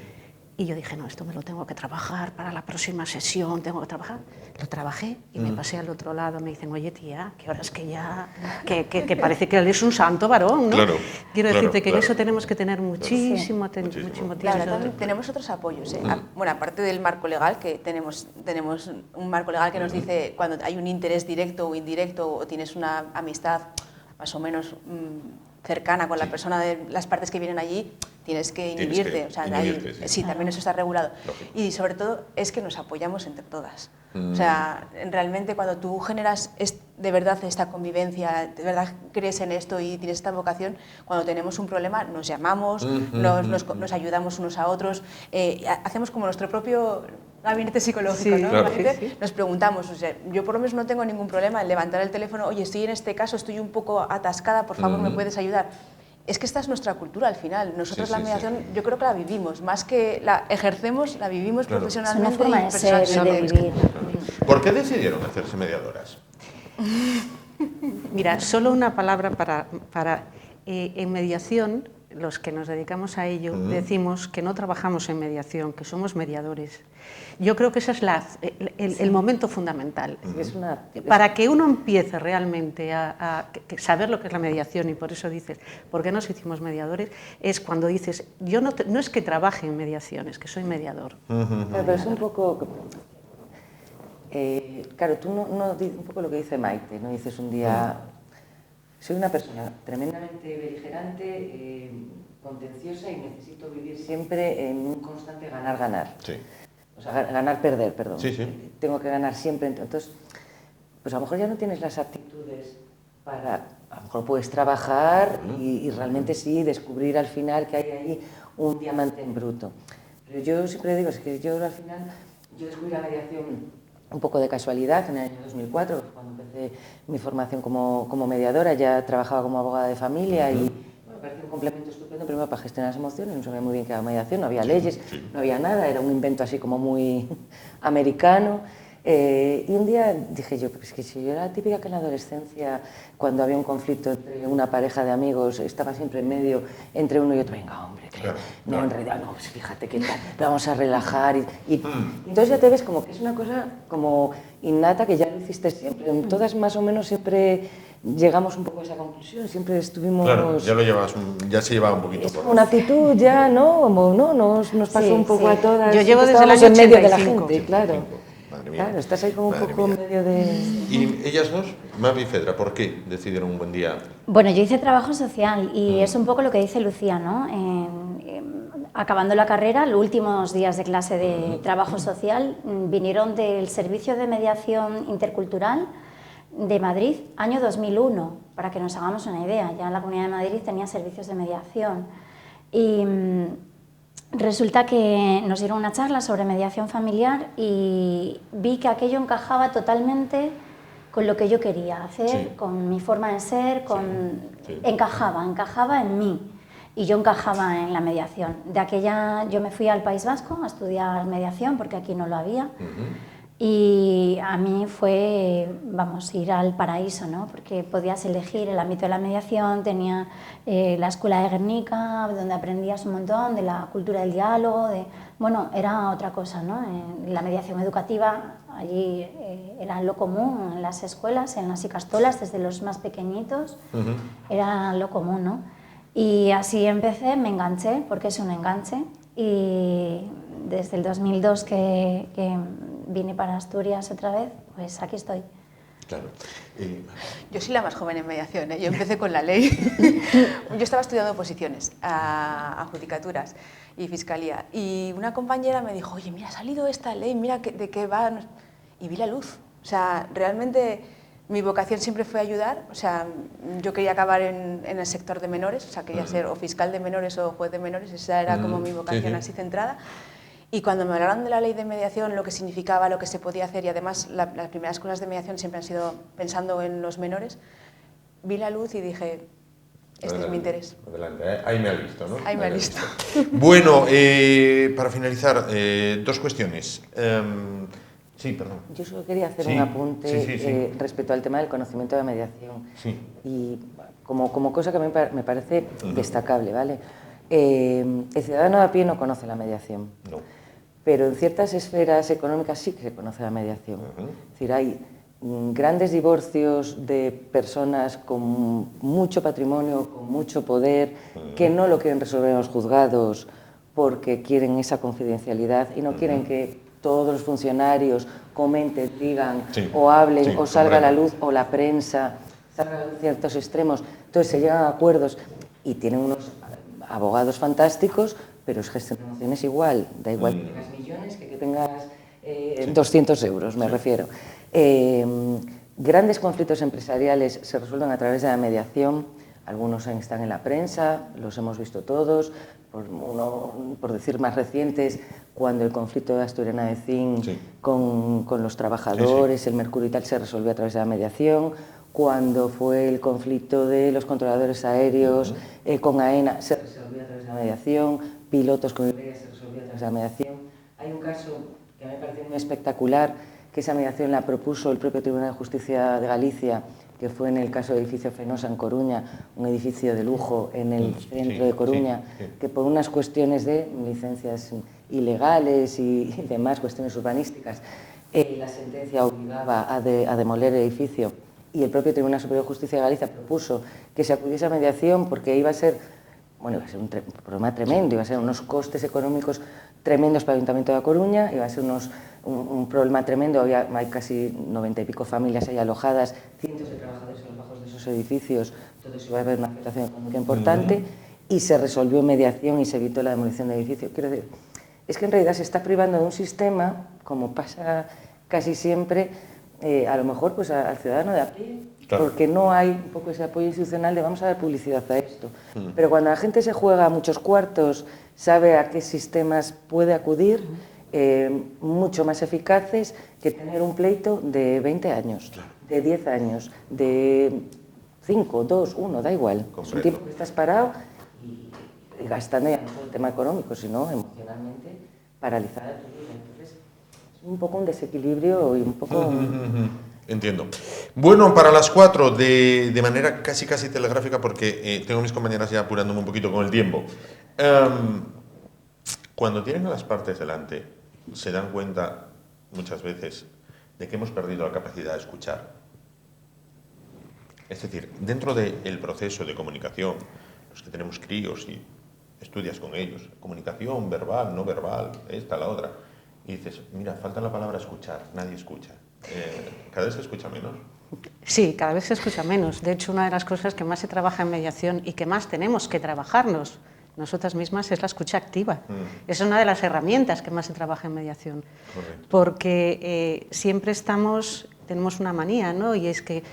Y yo dije, no, esto me lo tengo que trabajar para la próxima sesión, tengo que trabajar. Lo trabajé y me pasé al otro lado. Me dicen, oye, tía, que ahora es que ya, que parece que él es un santo varón, ¿no? Claro, Quiero decirte que en eso tenemos que tener muchísimo tiempo. Claro, también tenemos otros apoyos. Bueno, aparte del marco legal, que tenemos un marco legal que nos dice cuando hay un interés directo o indirecto o tienes una amistad más o menos cercana con la persona de las partes que vienen allí, tienes que inhibirte. Sí, también eso está regulado. Lógico. Y sobre todo es que nos apoyamos entre todas. O sea, realmente cuando tú generas de verdad esta convivencia, de verdad crees en esto y tienes esta vocación, cuando tenemos un problema nos llamamos, nos ayudamos unos a otros, hacemos como nuestro propio gabinete psicológico, ¿no? Claro. Nos preguntamos, o sea, yo por lo menos no tengo ningún problema en levantar el teléfono, oye, estoy en este caso, estoy un poco atascada, por favor, ¿me puedes ayudar? Es que esta es nuestra cultura al final. Nosotros la mediación yo creo que la vivimos, más que la ejercemos, la vivimos profesionalmente. Es una forma de ser y de vivir. ¿Por qué decidieron hacerse mediadoras? Mira, solo una palabra para en mediación, los que nos dedicamos a ello, decimos que no trabajamos en mediación, que somos mediadores. Yo creo que ese es el momento fundamental. Para que uno empiece realmente a saber lo que es la mediación, y por eso dices, ¿por qué nos hicimos mediadores? Es cuando dices, yo no es que trabaje en mediación, es que soy mediador. Pero es un poco... claro, tú no dices un poco lo que dice Maite, no dices un día... Soy una persona tremendamente beligerante, contenciosa y necesito vivir siempre en un constante ganar-ganar. Sí. O sea, ganar-perder, perdón. Sí, sí. Tengo que ganar siempre. Entonces, pues a lo mejor ya no tienes las aptitudes para... A lo mejor puedes trabajar y realmente sí descubrir al final que hay ahí un diamante en bruto. Pero yo siempre digo, es que yo al final, yo descubrí la mediación un poco de casualidad en el año 2004, cuando empecé mi formación como mediadora. Ya trabajaba como abogada de familia y me pareció un complemento estupendo, primero para gestionar las emociones, no sabía muy bien qué era mediación, no había leyes, no había nada, era un invento así como muy americano. Y un día dije yo, pues que si yo era típica que en la adolescencia, cuando había un conflicto entre una pareja de amigos, estaba siempre en medio entre uno y otro, venga hombre, que no, en realidad no, pues fíjate que tal, vamos a relajar. Y entonces ya te ves como que es una cosa como innata que ya lo hiciste siempre. En todas más o menos siempre llegamos un poco a esa conclusión, siempre estuvimos... Claro, ya se llevaba un poquito por... Una actitud ya, ¿no? Como, ¿no? Nos pasó un poco a todas. Yo llevo desde el año 85. En medio de la gente, claro. Madre mía. Claro, estás ahí como un poco en medio de... ¿Y ellas dos, Mavi y Fedra, por qué decidieron un buen día? Bueno, yo hice trabajo social y es un poco lo que dice Lucía, ¿no? Acabando la carrera, los últimos días de clase de trabajo social, vinieron del Servicio de Mediación Intercultural de Madrid, año 2001, para que nos hagamos una idea. Ya la Comunidad de Madrid tenía servicios de mediación. Y resulta que nos dieron una charla sobre mediación familiar y vi que aquello encajaba totalmente con lo que yo quería hacer, con mi forma de ser, encajaba en mí y yo encajaba en la mediación. De aquella yo me fui al País Vasco a estudiar mediación porque aquí no lo había. Y a mí fue, vamos, ir al paraíso, ¿no? Porque podías elegir el ámbito de la mediación, tenía la escuela de Guernica, donde aprendías un montón de la cultura del diálogo, bueno, era otra cosa, ¿no? La mediación educativa, allí era lo común en las escuelas, en las icastolas, desde los más pequeñitos, era lo común, ¿no? Y así empecé, me enganché, porque es un enganche, y desde el 2002 que vine para Asturias otra vez, pues aquí estoy. Claro. Yo soy la más joven en mediación, ¿eh? Yo empecé con la ley. Yo estaba estudiando oposiciones a judicaturas y fiscalía. Y una compañera me dijo, oye, mira, ha salido esta ley, mira de qué va. Y vi la luz. O sea, realmente mi vocación siempre fue ayudar. O sea, yo quería acabar en el sector de menores, o sea, quería ser o fiscal de menores o juez de menores. Esa era como mi vocación así centrada. Y cuando me hablaron de la ley de mediación, lo que significaba, lo que se podía hacer, y además las primeras cosas de mediación siempre han sido pensando en los menores, vi la luz y dije, este es mi interés. Adelante, ahí me has visto, ¿no? Ahí me has visto. Bueno, para finalizar, dos cuestiones. Sí, perdón. Yo solo quería hacer un apunte respecto al tema del conocimiento de la mediación. Sí. Y como cosa que me parece destacable, ¿vale? El ciudadano de a pie no conoce la mediación. No. Pero en ciertas esferas económicas sí que se conoce la mediación. Es decir, hay grandes divorcios de personas con mucho patrimonio, con mucho poder, que no lo quieren resolver en los juzgados porque quieren esa confidencialidad y no quieren que todos los funcionarios comenten, digan o hablen o salga a la luz o la prensa, salga a la luz ciertos extremos. Entonces se llegan a acuerdos y tienen unos abogados fantásticos, pero es gestión de emociones igual, da igual que tengas millones que tengas 200 euros, me refiero. Grandes conflictos empresariales se resuelven a través de la mediación, algunos están en la prensa, los hemos visto todos, por decir más recientes, cuando el conflicto de Asturiana de Zinc con los trabajadores, el mercurio y tal, se resolvió a través de la mediación. Cuando fue el conflicto de los controladores aéreos con AENA, se resolvió a través de la mediación. Pilotos con Iberia, se resolvió a través de la mediación. Hay un caso que me parece muy espectacular, que esa mediación la propuso el propio Tribunal de Justicia de Galicia, que fue en el caso del edificio Fenosa en Coruña, un edificio de lujo en el centro de Coruña, que por unas cuestiones de licencias ilegales y demás cuestiones urbanísticas, la sentencia obligaba a demoler el edificio, y el propio Tribunal Superior de Justicia de Galicia propuso que se acudiese a mediación porque iba a ser un problema tremendo, iba a ser unos costes económicos tremendos para el Ayuntamiento de A Coruña, iba a ser un problema tremendo, hay casi 90 y pico familias ahí alojadas, cientos de trabajadores en los bajos de esos edificios, entonces iba a haber una afectación económica importante, y se resolvió en mediación y se evitó la demolición del edificio. Quiero decir, es que en realidad se está privando de un sistema, como pasa casi siempre, a lo mejor pues al ciudadano de a pie, porque no hay un poco ese apoyo institucional de vamos a dar publicidad a esto. Pero cuando la gente se juega muchos cuartos, sabe a qué sistemas puede acudir, mucho más eficaces que tener un pleito de 20 años, de 10 años, de 5, 2, 1, da igual. Es un tiempo que estás parado y gastando ya no solo el tema económico, sino emocionalmente paralizada tu vida. Entonces, es un poco un desequilibrio y un poco... Entiendo. Bueno, para las 4, de manera casi telegráfica, porque tengo a mis compañeras ya apurándome un poquito con el tiempo. Cuando tienen a las partes delante, se dan cuenta muchas veces de que hemos perdido la capacidad de escuchar. Es decir, dentro del proceso de comunicación, los que tenemos críos y estudias con ellos, comunicación verbal, no verbal, esta, la otra, y dices, mira, falta la palabra escuchar, nadie escucha. ¿Cada vez se escucha menos? Sí, cada vez se escucha menos. De hecho, una de las cosas que más se trabaja en mediación y que más tenemos que trabajarnos nosotras mismas es la escucha activa. Es una de las herramientas que más se trabaja en mediación. Correcto. Porque siempre tenemos una manía, ¿no? Y es que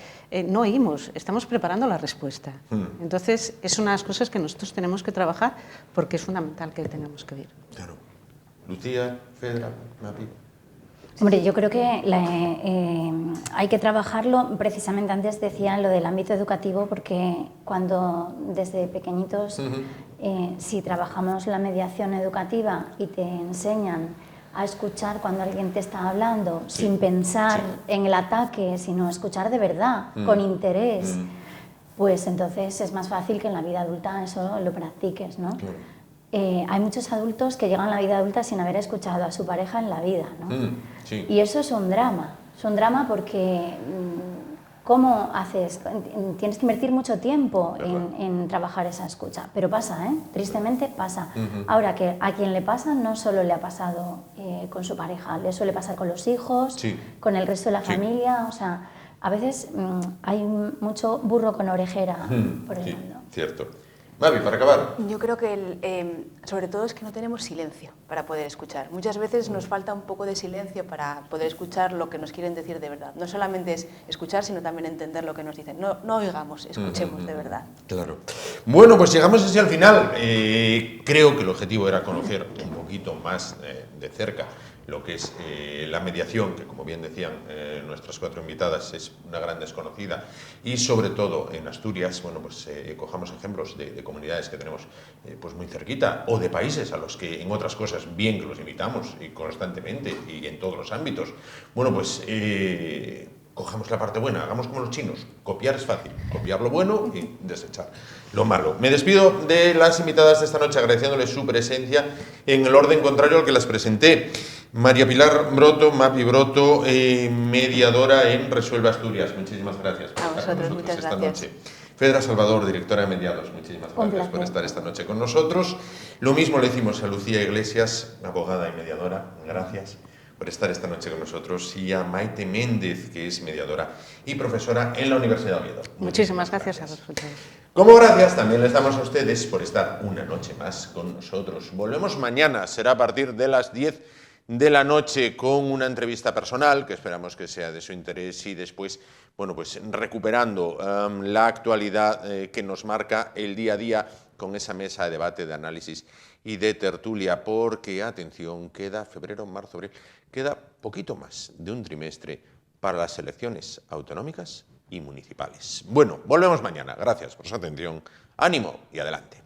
no oímos, estamos preparando la respuesta. Entonces, es una de las cosas que nosotros tenemos que trabajar porque es fundamental que tengamos que oír. Claro. Lucía, Fedra, Mapi. Hombre, yo creo que hay que trabajarlo, precisamente antes decía lo del ámbito educativo, porque cuando desde pequeñitos, si trabajamos la mediación educativa y te enseñan a escuchar cuando alguien te está hablando, sin pensar en el ataque, sino escuchar de verdad, con interés, pues entonces es más fácil que en la vida adulta eso lo practiques, ¿no? Claro. Hay muchos adultos que llegan a la vida adulta sin haber escuchado a su pareja en la vida, ¿no? Y eso es un drama porque ¿cómo haces? Tienes que invertir mucho tiempo en trabajar esa escucha, pero pasa, tristemente pasa. Ahora, que a quien le pasa no solo le ha pasado con su pareja, le suele pasar con los hijos, con el resto de la familia, o sea, a veces hay mucho burro con orejera por el mundo. Cierto. Mavi, para acabar. Yo creo que sobre todo es que no tenemos silencio para poder escuchar. Muchas veces nos falta un poco de silencio para poder escuchar lo que nos quieren decir de verdad. No solamente es escuchar, sino también entender lo que nos dicen. No oigamos, escuchemos de verdad. Claro. Bueno, pues llegamos así al final. Creo que el objetivo era conocer un poquito más de cerca lo que es la mediación, que como bien decían nuestras 4 invitadas, es una gran desconocida, y sobre todo en Asturias, bueno, pues cojamos ejemplos de comunidades que tenemos pues muy cerquita, o de países a los que en otras cosas bien que los imitamos y constantemente y en todos los ámbitos. Bueno, pues cojamos la parte buena, hagamos como los chinos, copiar es fácil, copiar lo bueno y desechar lo malo. Me despido de las invitadas de esta noche agradeciéndoles su presencia en el orden contrario al que las presenté. María Pilar Broto, Mapi Broto, mediadora en Resuelve Asturias. Muchísimas gracias por estar con nosotros muchas esta gracias. noche. Fedra Salvador, directora de Mediados, muchísimas gracias por estar esta noche con nosotros. Lo mismo le decimos a Lucía Iglesias, abogada y mediadora, gracias por estar esta noche con nosotros, y a Maite Méndez, que es mediadora y profesora en la Universidad de Oviedo. Muchísimas gracias a vosotros. Como gracias también les damos a ustedes por estar una noche más con nosotros. Volvemos mañana, será a partir de las 10 de la noche con una entrevista personal que esperamos que sea de su interés, y después, bueno, pues recuperando la actualidad que nos marca el día a día con esa mesa de debate, de análisis y de tertulia, porque, atención, queda febrero, marzo, abril, queda poquito más de un trimestre para las elecciones autonómicas y municipales. Bueno, volvemos mañana. Gracias por su atención, ánimo y adelante.